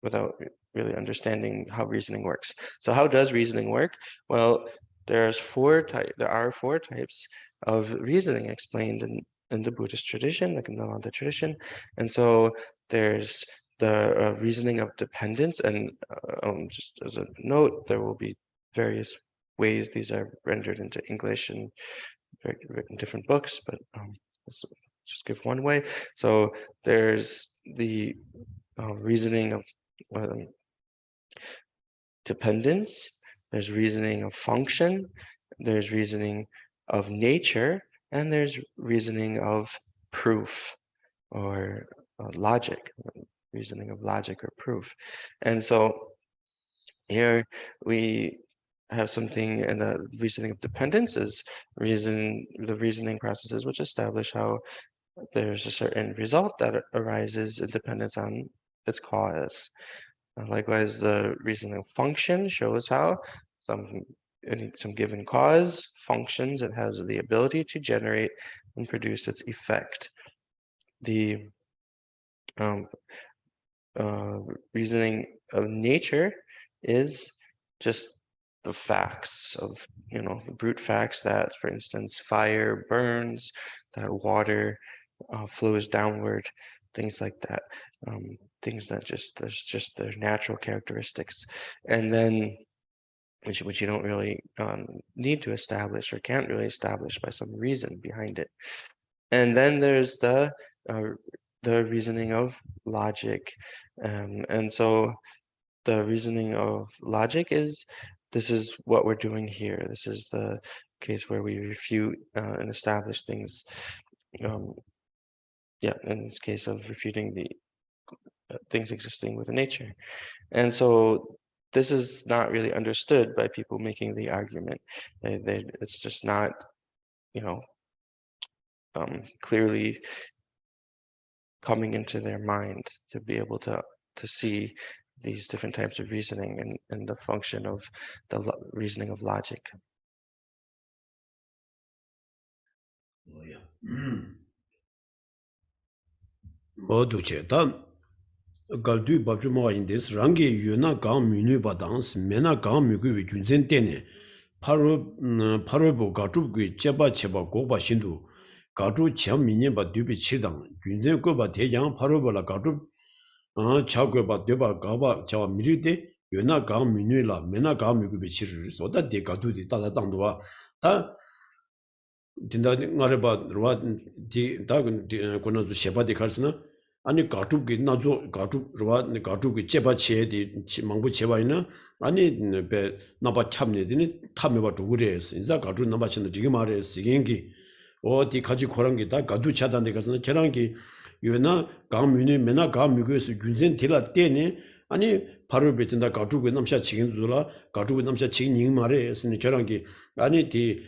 without really understanding how reasoning works. So how does reasoning work? Well, there are four types of reasoning explained in the Buddhist tradition, like in the Nalanda tradition. And so there's the reasoning of dependence, and just as a note, there will be various ways these are rendered into English and written different books, but let's just give one way. So there's the reasoning of dependence, there's reasoning of function, there's reasoning of nature, and there's reasoning of proof or logic, reasoning of logic or proof. And so here we have something, and the reasoning of dependence is the reasoning processes which establish how there's a certain result that arises in dependence on its cause. Likewise, the reasoning of function shows how some given cause functions, it has the ability to generate and produce its effect. The reasoning of nature is just the facts of, the brute facts that, for instance, fire burns, that water flows downward, things like that. Things that there's just their natural characteristics. And then which you don't really need to establish or can't really establish by some reason behind it. And then there's the reasoning of logic. And so the reasoning of logic is, this is what we're doing here. This is the case where we refute and establish things. Yeah, in this case of refuting the things existing within nature. And so this is not really understood by people making the argument. It's just not, clearly coming into their mind to be able to see these different types of reasoning and the function of the reasoning of logic. Oh yeah. Oduche ta galdu babju mo indes rangi yuna gang minu badans mena gang mugu we junzen tene paro bo gatu gui cheba goba shindu gatu cham minye ba dubi chidang junzen go ba tejang paro bo la gatu cha go ba deba gaba cha miride yuna gang minu la mena gang mugu be chiru so da de gatu di ta dang do ta dinda ngare ba rwa di da kono zu sheba de kalsna 아니 가축이 나조 가축 로와 가축이 제바체디 망부 제바이나 아니 베 나바 참네디니 탐메바 두그레스 인자 가축 나바친데 지게 말해 시겐기 어디 가지 고랑기 다 가두 차단데 가서는 계란기 요나 강민이 메나 강미고에서 균센 딜라 때니 아니 바로 베든다 가축이 남샤 지긴 줄라 가축이 남샤 지긴 이 말해 스니 계란기 아니 디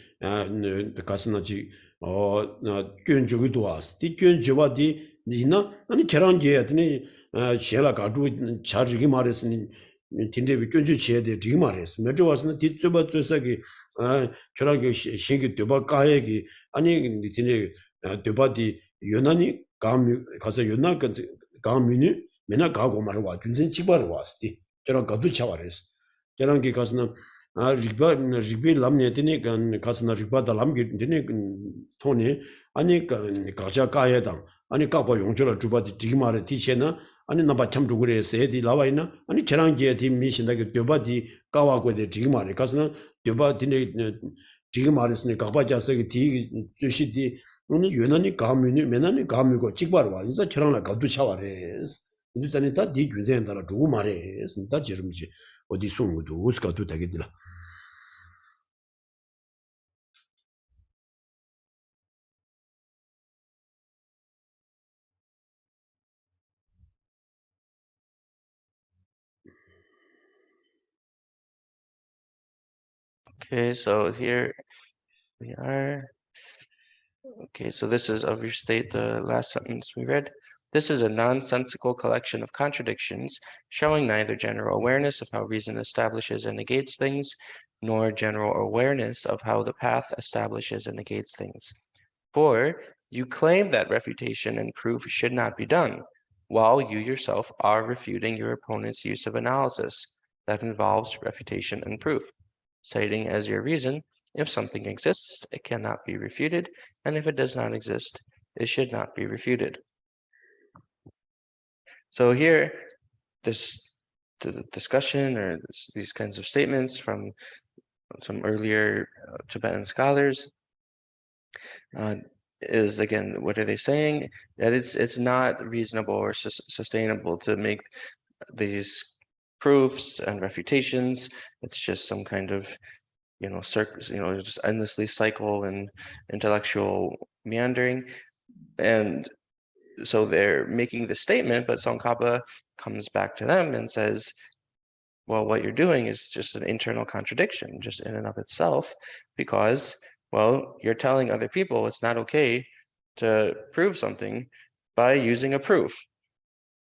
가스나지 균주기도 왔어 디 균주와디 니나 아니 계란기에 했더니 셰라 가두 자르기 말했으니 딘데비 껴주 지에데 지기 말했어 몇주 왔으나 뒤쪽바 쪽사기 계란기 신기 되바 까야기 아니 딘데 되바디 요나니 감 가서 요나 감미니 메나 가고 말와 준선 집바로 왔지 계란 가두 차와랬어 계란기 가서는 리비 람네드니 가서나 리바다 람기 딘데 토니 아니 가자 까야당 아니 까봐 용절을 주바디 디기마르 디체나 아니 나바 참주 그래 세디 라와이나 아니 저랑게 디 미신다게 되바디 까와고데 디기마르 가서는 되바디네 디기마르스네 까바자서게 디 주시디 오늘 유난히 감미니 메나니 감미고 찍바르 와 인사 저랑라 가두 차와레스 인자니 다디 균zen다라 두고 말레스 다 지름지 어디 송우도 우스가도 되게들라 Okay, so here we are. Okay, so this is, I'll restate the last sentence we read. This is a nonsensical collection of contradictions, showing neither general awareness of how reason establishes and negates things, nor general awareness of how the path establishes and negates things. For you claim that refutation and proof should not be done, while you yourself are refuting your opponent's use of analysis that involves refutation and proof, citing as your reason, if something exists, it cannot be refuted, and if it does not exist, it should not be refuted. So here, the discussion or these kinds of statements from some earlier Tibetan scholars, is, again, what are they saying? That it's not reasonable or sustainable to make these proofs and refutations. It's just some kind of, just endlessly cycle and intellectual meandering. And so they're making the statement, but Tsongkhapa comes back to them and says, well, what you're doing is just an internal contradiction, just in and of itself, because, well, you're telling other people it's not okay to prove something by using a proof,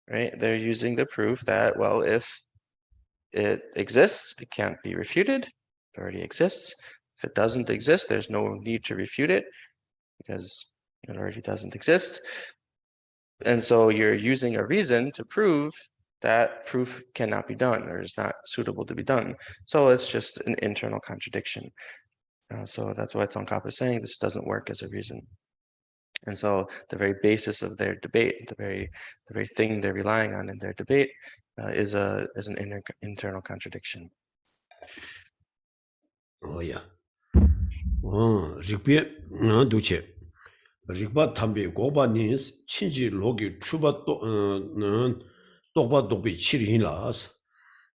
right? They're using the proof that, well, if it exists, it can't be refuted. It already exists. If it doesn't exist, there's no need to refute it because it already doesn't exist. And so you're using a reason to prove that proof cannot be done or is not suitable to be done. So it's just an internal contradiction. So that's why Tsongkhapa is saying this doesn't work as a reason. And so the very basis of their debate, the very thing they're relying on in their debate, is an internal contradiction. Oh yeah. Rikpe nga duche. Rikpa tambi goba nins chinji logi chuba tokpa tokpi chiri hinlas.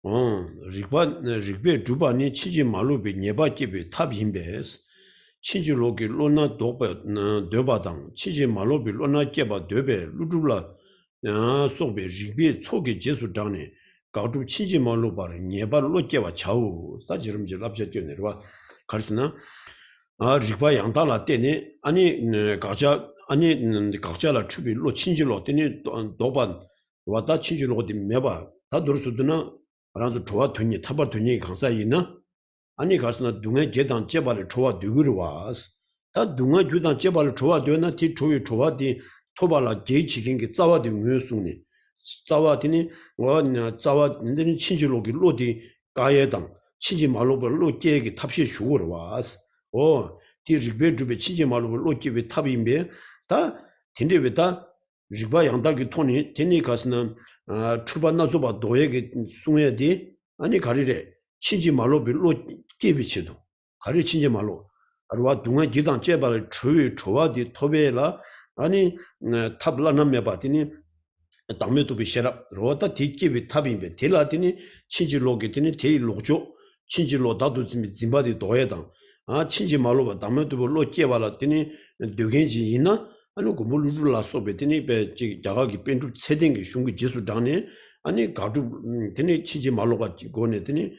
Rikpe chuba ni chinji malubi nyeba kibi tab hinbes. Chinji logi lona tokpa deba dang. Chinji malubi lona keba debe ludula sokbe rikpe tsoki jesu dangni. Gaudu chinji malubar nyeba lo keba chawu. Sta jirimji labja tyo nerwa. Karsina rikpa yangdala teni 각자라 추비 로 친지로 teni 도반 와다 친지로 디 메바 다 들었으드나 알아서 좋아 되니 타바 되니 강사이나 아니 가스나 둥에 계단 제발을 좋아 되기로 와스 다 둥에 계단 제발을 좋아 되나 디 조이 좋아 디 토발라 게치긴 게 짜와 디 묘송니 짜와 디니 와 짜와 근데 친지로기 로디 가예당 친지 말로벌 로 계기 탑시 주고로 와스 디 릭베 주베 친지 말로벌 로 계기 탑이메 다 딘데베다 릭바 양다기 토니 디니 가스나 출반나서 봐 도에게 숭해디 아니 가리래 친지 말로 별로 깨비치도 가리 친지 말로 아르와 동안 기단 제발 주의 좋아디 토베라 아니 탑라나 메바티니 담메도 비셔라 로다 디끼비 탑인베 딜라디니 친지 로게디니 데이 로조 친지 로다도 짐바디 도에당 친지 말로 봐 담메도 별로 깨발라디니 되겐지 이나 아니 그 물루라 소베디니 베 자가기 펜투 세딩기 슝기 지수 당네 아니 가주 되니 친지 말로 같이 고네더니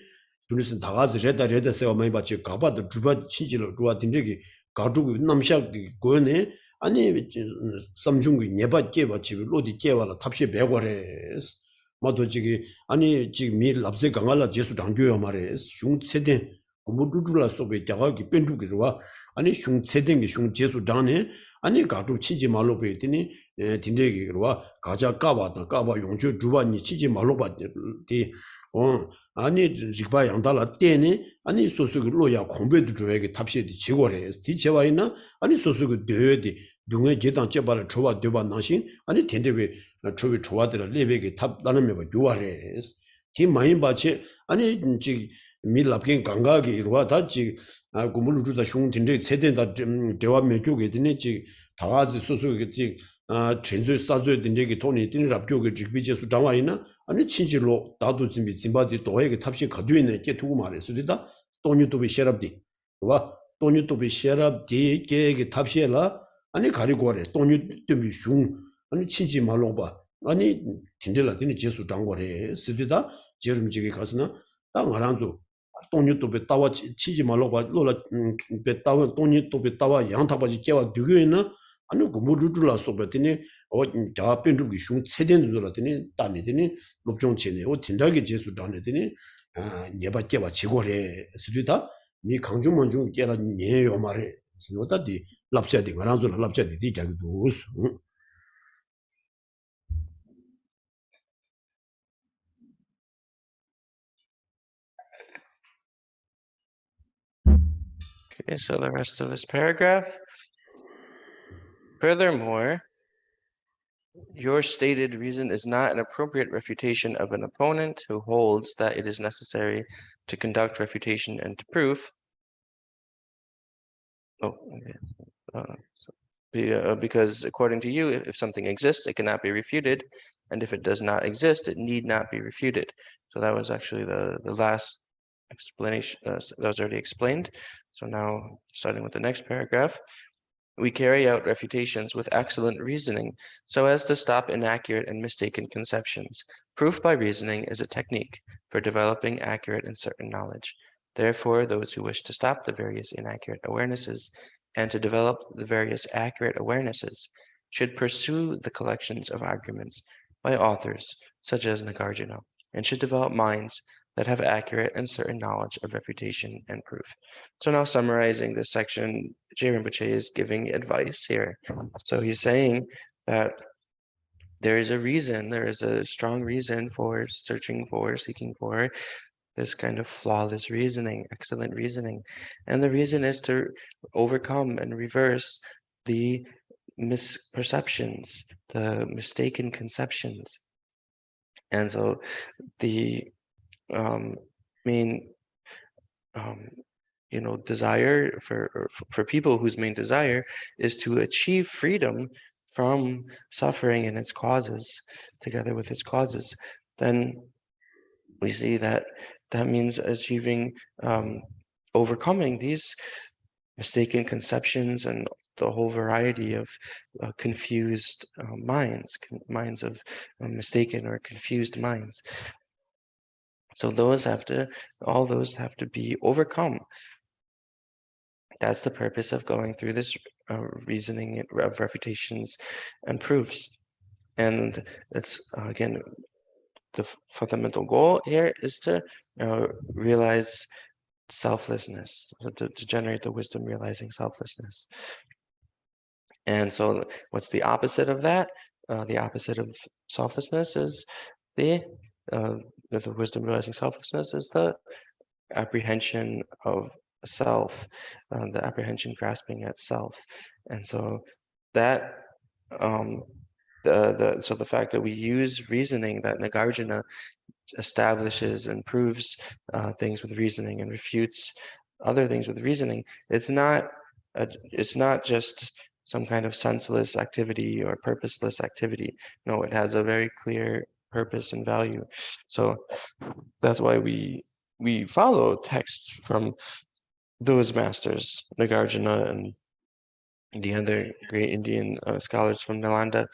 둘이서 다가지 레다 세워 많이 받지 가봐도 주바 친지로 주와 딘데기 가주고 남샤 고네 아니 삼중기 네바 깨바지 로디 깨와라 탑시 배고레스 마도 지기 아니 지금 미 랍세 강알라 제수 당교요 말레스 슝 세된 고무두둘라 소베 자가기 뺀두기로와 아니 슝 세된기 슝 제수 당네 아니 가주 친지 말로 베더니 딘데기로와 가자 까바다 까바 용주 주바니 친지 말로 받디 아니 직바 양달라 때니 아니 소수기 로야 공배도 줘야게 탑시디 지고래 디체와이나 아니 소수기 되어디 둥에 제단 제발 줘봐 되봐 나신 아니 텐데베 줘비 줘와들 레베게 탑 나는 메바 요아래 디 많이 받지 아니 지 밀랍긴 강가기 이루와 다지 고물루 주다 슝 딘데 세대다 대화 메교게 되니 지 다가지 소수기 지 전술 사주에 딘데기 돈이 딘 잡교게 직비제수 당와이나 아니 친지로 나도 지금 짐바디 도에게 탑시 가두이네 게 두고 말했으리다 돈유도비 셰랍디 와 돈유도비 셰랍디 게게 탑시라 아니 가리고래 돈유도비 슝 아니 친지 말로 봐 아니 딘들라 딘이 제수 장고래 쓰리다 제름지게 가서나 땅 알아줘 돈유도비 따와 친지 말로 봐 로라 베 따와 돈유도비 따와 양타바지 깨와 두고이나 아니 그 모두들라 소베더니 다 뺀두기 슝 세된들라더니 따내더니 롭종체네 딘다게 제수 다내더니 예바께바 지고래 스리다 미 강중만 중 깨라 예요 말에 스노다디 랍자디 가라조 랍자디 디자도 Okay, so the rest of this paragraph. Furthermore, your stated reason is not an appropriate refutation of an opponent who holds that it is necessary to conduct refutation and to prove. Oh, okay. because according to you, if something exists, it cannot be refuted, and if it does not exist, it need not be refuted. So that was actually the last explanation that was already explained. So now, starting with the next paragraph, we carry out refutations with excellent reasoning so as to stop inaccurate and mistaken conceptions. Proof by reasoning is a technique for developing accurate and certain knowledge. Therefore, those who wish to stop the various inaccurate awarenesses and to develop the various accurate awarenesses should pursue the collections of arguments by authors such as Nagarjuna and should develop minds that have accurate and certain knowledge of refutation and proof. So now summarizing this section, J. Rinpoche is giving advice here. So he's saying that there is a reason, there is a strong reason for searching for, seeking for this kind of flawless reasoning, excellent reasoning. And the reason is to overcome and reverse the misperceptions, the mistaken conceptions. And so the main desire for people whose main desire is to achieve freedom from suffering and its causes, together with its causes, then we see that that means achieving, overcoming these mistaken conceptions and the whole variety of confused minds of mistaken or confused minds. So all those have to be overcome. That's the purpose of going through this reasoning of refutations and proofs. And it's, again, the fundamental goal here is to realize selflessness, to generate the wisdom realizing selflessness. And so what's the opposite of that? The opposite of selflessness is the wisdom realizing selflessness is the apprehension of self, the apprehension grasping at self. And so that the fact that we use reasoning, that Nagarjuna establishes and proves things with reasoning and refutes other things with reasoning, it's not just some kind of senseless activity or purposeless activity. No, it has a very clear purpose and value. So that's why we follow texts from those masters, Nagarjuna and the other great Indian scholars from Nalanda.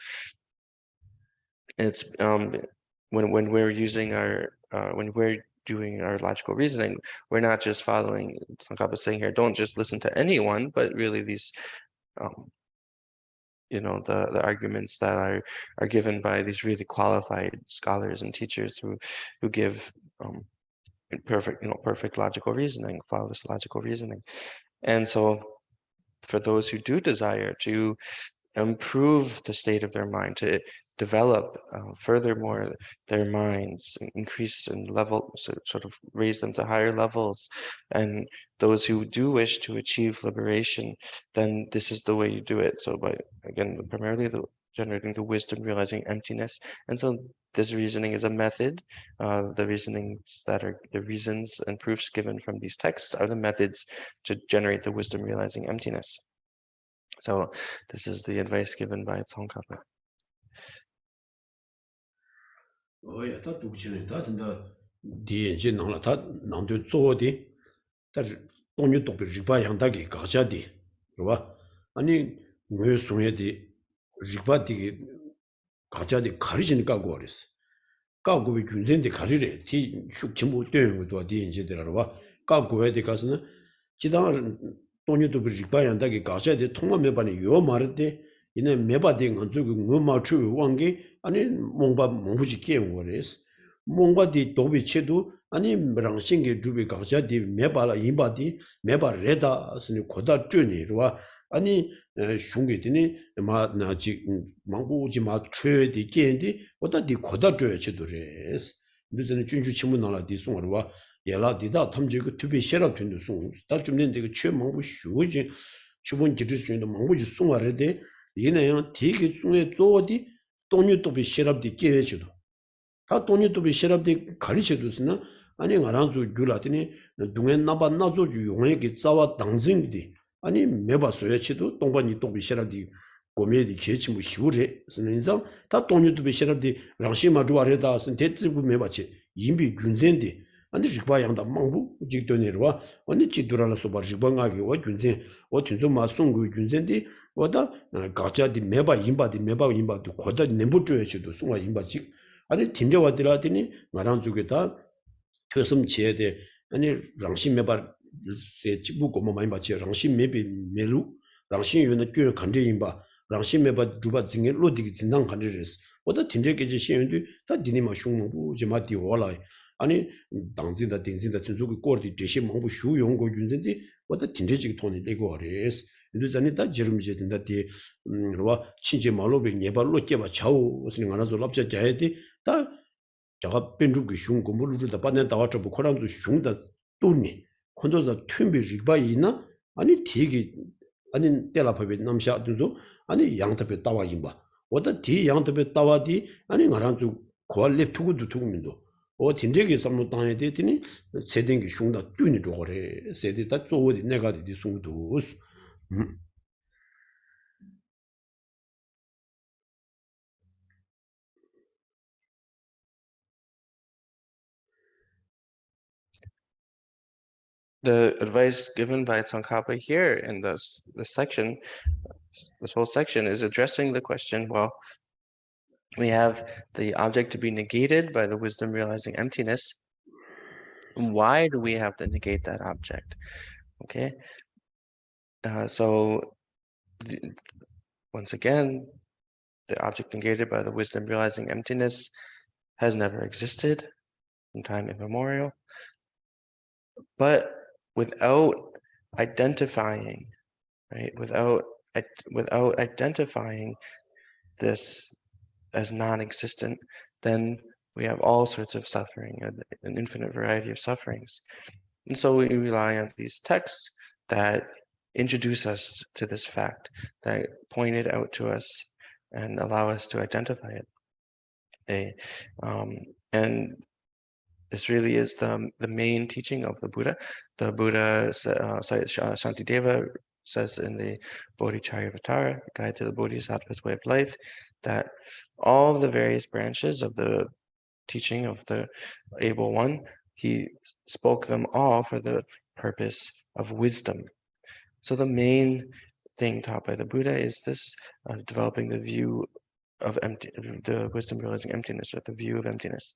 It's when we're using our when we're doing our logical reasoning, we're not just following. Tsongkhapa is saying here, don't just listen to anyone, but really these the arguments that are given by these really qualified scholars and teachers who give perfect logical reasoning, flawless logical reasoning. And so for those who do desire to improve the state of their mind, to develop furthermore their minds, increase in level, sort of raise them to higher levels, and those who do wish to achieve liberation, then this is the way you do it. So by, again, primarily generating the wisdom, realizing emptiness. And so this reasoning is a method. The reasonings that are the reasons and proofs given from these texts are the methods to generate the wisdom, realizing emptiness. So this is the advice given by Tsongkhapa. 야, 다 누구치네. 다 된다. 뒤에 이제 나라 다 남도 쪼어디. 다시 돈이 또 비바 양다기 가자디. 그봐. 아니 왜 송해디 리바디 가자디 가리지니까 거랬어. 까고비 균센데 가리래. 뒤 슉침부 되는것도 뒤에 이제 들어봐. 까고에 가서는 지당 돈이 또 비바 양다기 가자디 통화 매반이 요 말인데 이내 매바딩 안쪽에 뭐마추 왕게 아니 몽부지 깨운 거랬어. 몽바디 도비체도 아니 랑싱게 주비 가자디 매바라 이바디 매바레다 스니 고다 쭈니로와 아니 슝게디니 마나지 망부지 마 최디 깨디 고다디 고다 쭈여치도레스 무슨 준주 친문 나라디 송어와 예라디다 탐지고 투비 셰라 튼도 송 다좀는데 그 최망부 슈지 주본 지르스인도 망부지 송어레데 얘네요 되게 중에 쪼디 돈유도비 셰랍디 깨여치도 다 돈유도비 셰랍디 가리쳐도스나 아니 가랑주 줄라더니 동에 나바 나조 용에게 싸와 당진디 아니 매바서야치도 동반이 도비 셰랍디 고메디 제치무 시우레 스는자 다 돈유도 베시라디 랑시마 주아레다 쓴 대지구 메바치 임비 균센디 아니 직바양다 망부 직도네르와 아니 지도라라 소바 직방하기 와 균센 와 튼조 마송구 균센디 와다 가자디 메바 임바도 고다 nem부줘야지도 송와 임바직 아니 팀려와들라더니 나랑 주게다 표심 지에데 아니 랑시 메바 세 지부고 뭐 많이 받지 랑시 메비 메루 랑시 유는 교 간제 임바 랑시 메바 두바 징에 로디기 진당 간제레스 보다 팀제게 시엔디 다 디니마 슝무 지마디 올라 아니 당진다 딩진다 tunzu기 꼬르디 제시 몽부 슈용고 윤든디 보다 팀제지 돈이 되고 어레스 이제는 다 지름제 된다디 와 친제 말로베 네발로 깨바 차우 무슨 하나서 랍자 자야디 다 자가 벤주기 슝고 물루다 빠는 다와서 코랑도 슝다 돈니 콘도다 튠비 리바이나 아니 되게 아니 텔라파베 남샤 둔조 아니 양답에 따와 임바 어다 디 양답에 따와디 아니 나랑주 고알레 투구도 투구민도 딘데게 삼노 땅에 되더니 세den기 슝다 뚜니 도거래 세데다 쪼어디 내가디 숭도 The advice given by Tsongkhapa here in this section, this whole section, is addressing the question, well, we have the object to be negated by the wisdom realizing emptiness. Why do we have to negate that object? Okay, so once again, the object negated by the wisdom realizing emptiness has never existed in time immemorial, but without identifying, right? Without identifying this as non-existent, then we have all sorts of suffering, an infinite variety of sufferings. And so we rely on these texts that introduce us to this fact, that point it out to us and allow us to identify it. And this really is the main teaching of the Buddha. The Buddha, Shantideva says in the Bodhicharyavatara, Guide to the Bodhisattva's Way of Life, that all of the various branches of the teaching of the Able One, he spoke them all for the purpose of wisdom. So the main thing taught by the Buddha is this, developing the view of the wisdom realizing emptiness, or the view of emptiness.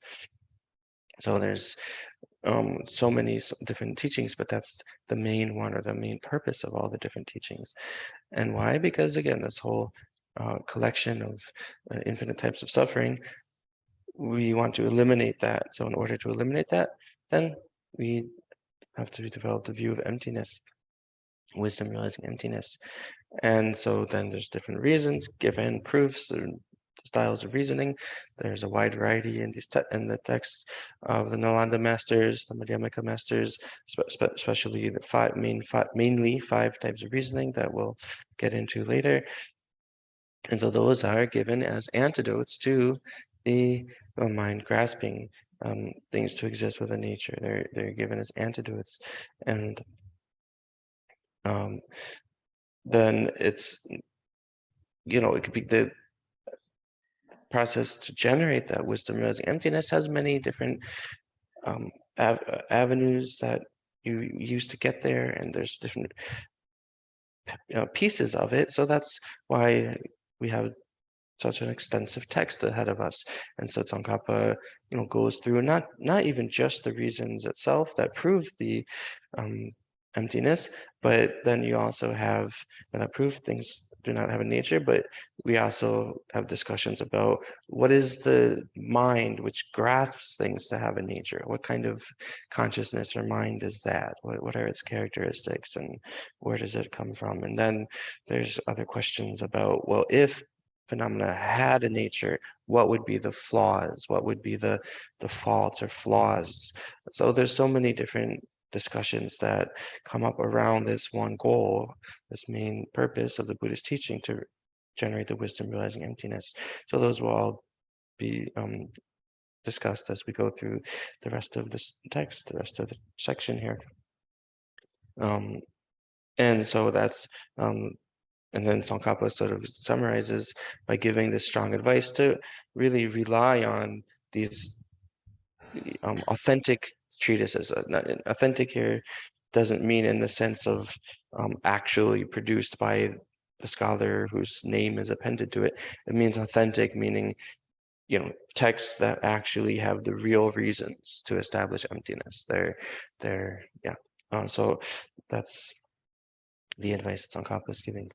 So there's so many different teachings, but that's the main one, or the main purpose of all the different teachings. And why? Because again, this whole collection of infinite types of suffering, we want to eliminate that. So in order to eliminate that, then we have to develop the view of emptiness, wisdom realizing emptiness. And so then there's different reasons given, proofs, and styles of reasoning. There's a wide variety in these in the texts of the Nalanda masters, the Madhyamaka masters, especially the mainly five types of reasoning that we'll get into later. And so those are given as antidotes to the mind grasping things to exist within nature. They're given as antidotes, and then it's, it could be the process to generate that wisdom realizing emptiness has many different avenues that you use to get there, and there's different pieces of it. So that's why we have such an extensive text ahead of us. And so Tsongkhapa, goes through not even just the reasons itself that prove the emptiness, but then you also have that proof things do not have a nature, but we also have discussions about what is the mind which grasps things to have a nature. What kind of consciousness or mind is that? What are its characteristics, and where does it come from? And then there's other questions about, well, if phenomena had a nature, what would be the flaws? What would be the faults or flaws? So there's so many different discussions that come up around this one goal, this main purpose of the Buddhist teaching, to generate the wisdom realizing emptiness. So those will all be discussed as we go through the rest of this text, the rest of the section here. And so that's And then Tsongkhapa sort of summarizes by giving this strong advice to really rely on these authentic treatises. Authentic here doesn't mean in the sense of actually produced by the scholar whose name is appended to it. It means authentic, meaning, you know, texts that actually have the real reasons to establish emptiness. Yeah. So that's the advice Tsongkhapa is giving.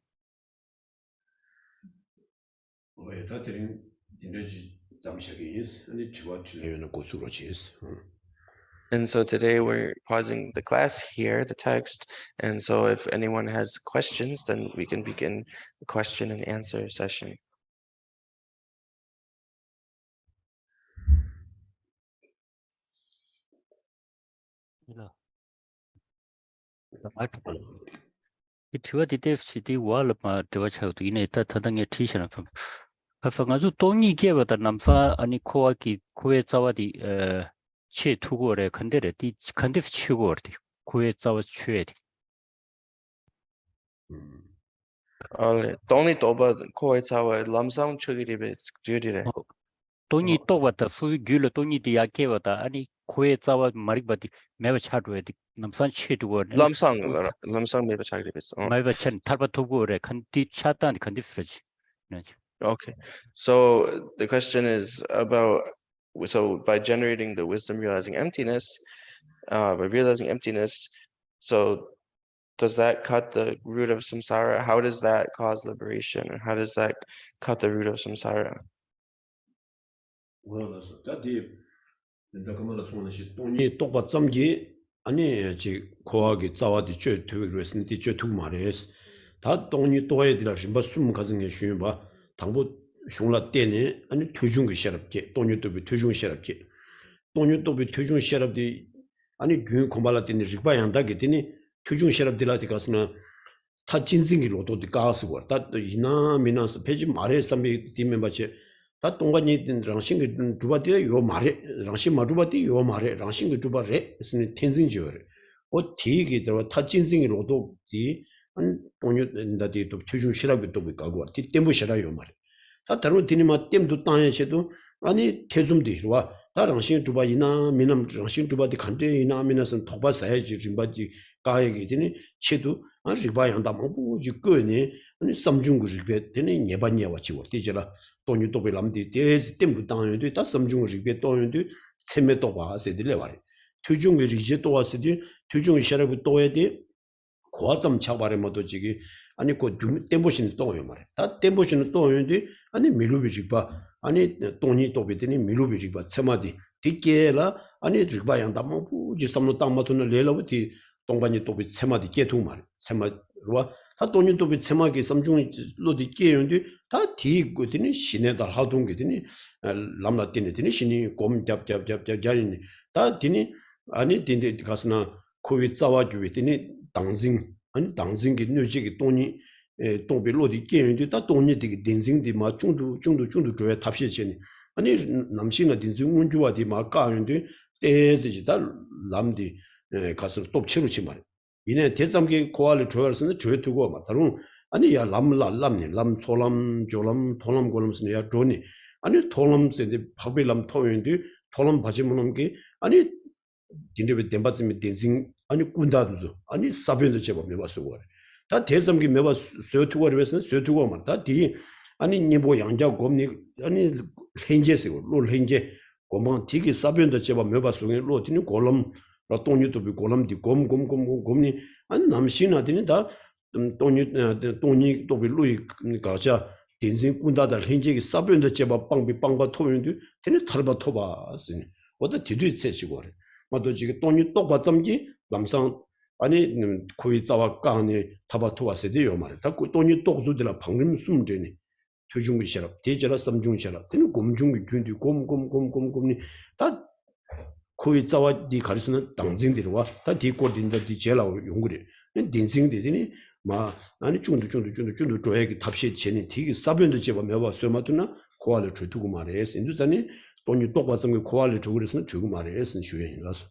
And so today we're pausing the class here, the text. And so if anyone has questions, then we can begin the question and answer session. It was the deaf city wall of the watch out in a tatang teacher from Hafangazu Tony gave the Namsa and Koaki Kuetawadi Che Tugore Kandere, the Kandif Chugordi, Kuetawa Chued. Tony Toba Koetsawa Lamsang Chugiribit Judire. Tony Toba the Su Gula Tony the Akevata, and Kuetawa Maribati, never chat with Namsan Chitword. Lamsang maybe Chagribis. Mavachan Tarbatugore, Kandi Chatan, Kandifrich. Okay, so the question is about, so by generating the wisdom realizing emptiness, so does that cut the root of samsara? How does that cause liberation? And how does that cut the root of samsara? Well, that's that the Dakamala Swanish, Tony Toba Zamgi, Ani Koagi Zawadi Church to Resn teacher two Mares. That Tony Toy de la Shimba Sum Kazing Shumba, Tambo Shungla Dene, and Tujung Sherapke, Tony to be Tujung Sherapke. Tony to be Tujung Sherap the Ani Gun Kombala in the Ribayan Dagetini, Tujung Sherap de Laticasna, Tachinzing Loto the gas word, that the Ina Minas Page Mare, some team member. 다 동관이 랑싱 두바디 요 말에 랑싱 마두바디 요 말에 랑싱 두바레 스니 텐징지어레 어 디기 들어 타진싱이 로도디 안 동요다디 또 투중 시라비 또 가고 디 템부 시라요 말에 다 다른 디니마 템도 땅에셔도 아니 태좀디 와 다 랑싱 두바이나 미남 랑싱 두바디 간데이나 미나선 토바사야지 짐바지 가야기 되니 체도 아 리바양다 뭐 지거니 아니 삼중구 리베 되니 예반예와 지워 디지라 돈이 또 별람디 대지 땜도 당연히 다 삼중을 리베 돈이 체메 또 봐서 들려와리 투중이 이제 또 왔으디 투중이 셔럽 또 해야 돼 고아점 차바래 모두 지기 아니 그 땜보신 또요 말해 다 땜보신 또요인데 아니 밀루비지 봐 아니 돈이 또 베더니 밀루비지 봐 체마디 디게라 아니 리바양다 뭐 지 삼로 땅 맞는 레라부티 동반이 또 체마디 깨두 말 체마로와 다 돈이 또 체마기 삼중이 로디 깨는데 다 디거든이 신에다 하동 게더니 람나 뛰는 신이 곰 잡잡잡잡자니 다 디니 아니 딘데 가스나 코비 짜와 주베더니 당징 아니 당징기 뇌지기 돈이 동비 로디 깨는데 다 돈이 되게 딘징디 마 중도 줘야 탑시지니 아니 남신의 딘징 운주와디 마 까는데 때지 다 람디 가서 또 치르지 말. 이내 대삼기 고알을 조열스는 조여두고 막 다른 아니 야 람람님 람 초람 조람 토람 골음스네 야 조니 아니 토람스인데 밥이람 토인데 토람 바지문은 게 아니 딘데베 덴바스미 딘싱 아니 군다도 아니 사변도 제법 메바서 거래. 다 대삼기 메바 쇠투고 그래서 쇠투고 막다디 아니 니보 양자 곰니 아니 현재서 롤 현재 고만 디기 사변도 제법 메바서 로디니 골럼 돈이도 비 골람디 곰니 안 남신아디니 다 돈이 또 빌로이 가자 인생 군다다 현재기 사변도 제바 빵바 토인데 되네 탈바 토바스니 어디 뒤뒤 세시고 맞도 지금 돈이 또 받점지 남상 아니 거의 자와 까니 타바 토바세디요 말이야 다 돈이 또 주들라 방금 숨되니 표중이 시럽 대저라 삼중이 시럽 되는 곰중이 균디 곰니 다 거의 자와 디 가르스는 당진들과 다 디코딘다 디젤라고 용거리 딘싱들이니 마 아니 중도 조액이 탑시 전에 되게 사변도 제가 매봐 쇠마도나 고알을 주두고 말해 인도자니 돈이 똑같은 거 고알을 주고 그래서 주고 말해 쓴 주연이라서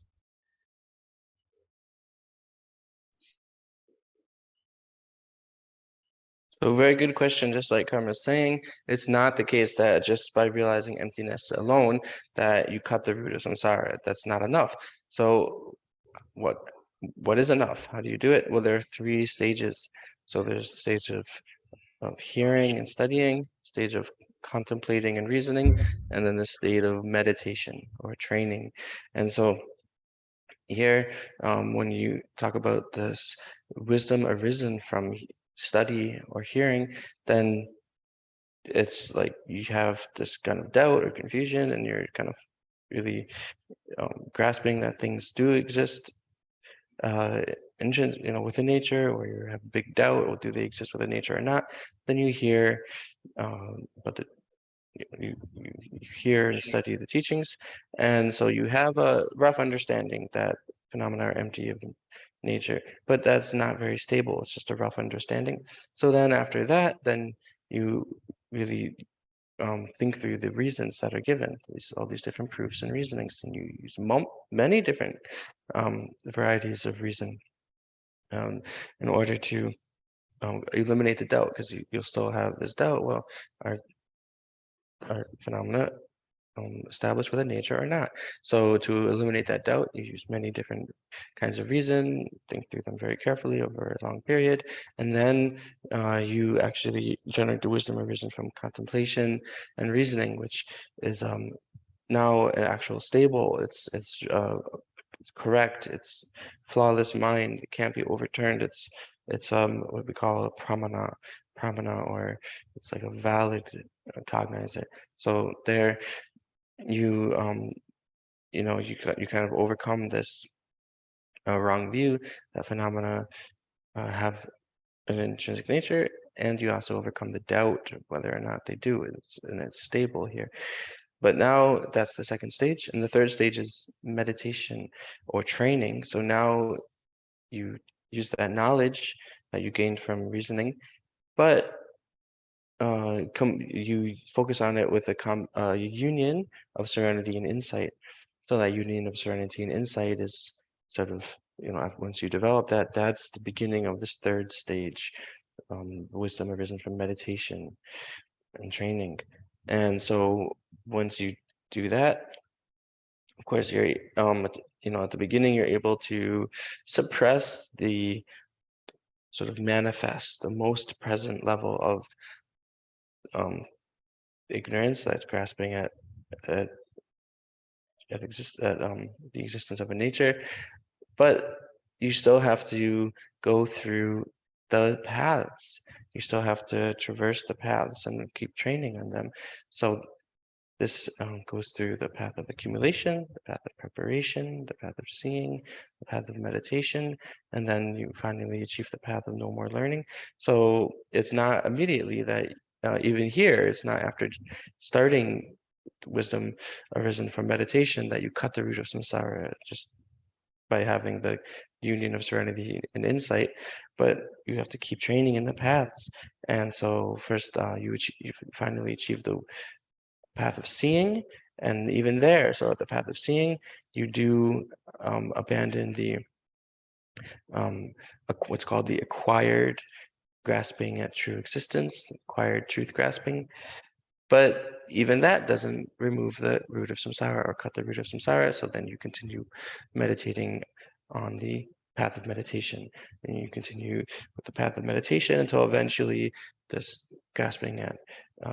A very good question. Just like Karma is saying, it's not the case that just by realizing emptiness alone that you cut the root of samsara. That's not enough. So what is enough? How do you do it? Well, there are 3 stages. So there's the stage of hearing and studying, stage of contemplating and reasoning, and then the state of meditation or training. And so here, when you talk about this wisdom arisen from study or hearing, then it's like you have this kind of doubt or confusion, and you're kind of really grasping that things do exist within nature, or you have big doubt, or do they exist within nature or not? Then you hear, but you hear and study the teachings, and so you have a rough understanding that phenomena are empty of nature, but that's not very stable. It's just a rough understanding. So then after that, then you really think through the reasons that are given, all these different proofs and reasonings, and you use many different varieties of reason in order to eliminate the doubt, because you'll still have this doubt. Well, are phenomena established within nature or not? So to eliminate that doubt, you use many different kinds of reason, think through them very carefully over a long period, and then you actually generate the wisdom arisen from contemplation and reasoning, which is now an actual stable. It's correct. It's flawless mind. It can't be overturned. It's what we call a pramana, or it's like a valid cognizer. So there, you you kind of overcome this wrong view that phenomena have an intrinsic nature, and you also overcome the doubt of whether or not they do. And it's stable here. But now that's the second stage, and the third stage is meditation or training. So now you use that knowledge that you gained from reasoning, but you focus on it with a union of serenity and insight. So that union of serenity and insight is sort of, once you develop that, that's the beginning of this third stage, wisdom arisen from meditation and training. And so once you do that, of course, you're at the beginning, you're able to suppress the sort of manifest, the most present level of ignorance that's grasping at the existence of a nature, but you still have to go through the paths. You still have to traverse the paths and keep training on them. So this goes through the path of accumulation, the path of preparation, the path of seeing, the path of meditation, and then you finally achieve the path of no more learning. So it's not immediately that, even here, it's not after starting wisdom arisen from meditation that you cut the root of samsara just by having the union of serenity and insight, but you have to keep training in the paths. And so first you finally achieve the path of seeing, and even there, so at the path of seeing, you do abandon the what's called the acquired grasping at true existence, acquired truth grasping. But even that doesn't remove the root of samsara or cut the root of samsara. So then you continue meditating on the path of meditation, and you continue with the path of meditation until eventually this grasping at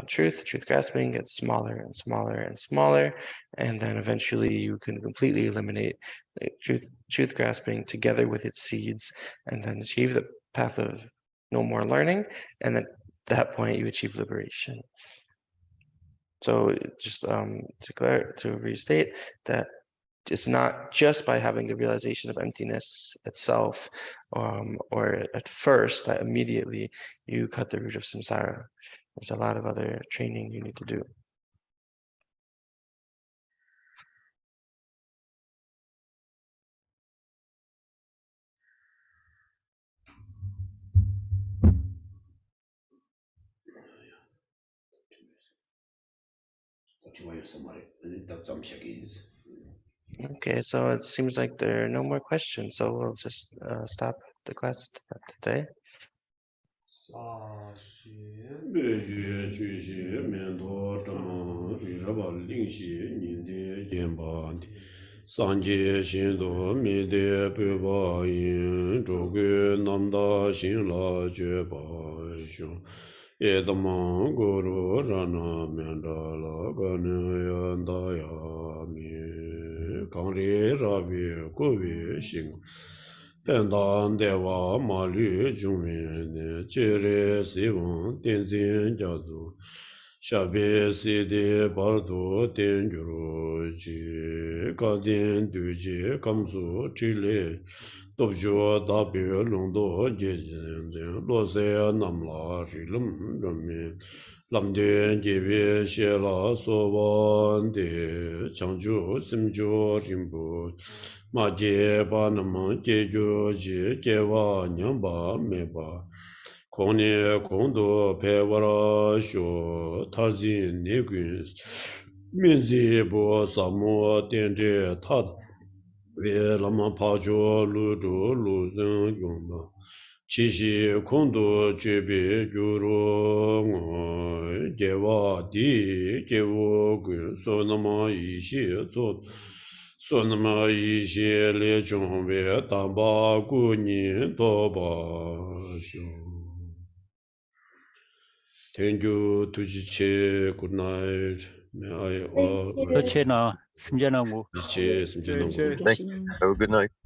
truth grasping gets smaller and smaller and smaller, and then eventually you can completely eliminate the truth grasping together with its seeds, and then achieve the path of no more learning, and at that point you achieve liberation. So just to restate that it's not just by having the realization of emptiness itself, or at first that immediately you cut the root of samsara. There's a lot of other training you need to do. Okay, so it seems like there are no more questions, so we'll just stop the class today. 北学举学面多正水热吧灵犀你的肩膀的三界心多密的北巴音周归南大心拉绝巴兄也的蒙古罗热那面的拉个那样大呀米刚里热比国为行本当代瓦马律中原的接着西王电子家族下边西的巴多电主及高电对接甘肃之类都说大别龙多接近的罗塞南拉是人民南电这边写了所望的长久心久进步马街把那么解决去解瓦娘巴没巴空年空多陪我了学他人那个面子不什么点着他为那么跑着路着路人用吧其实空多这边就说我给我的给我个说那么一些做说那么一些来准备大把过年多把修 Thank you to Geshe. Good night. May I all 그렇지 나 심전하고 Geshe, Have a good night.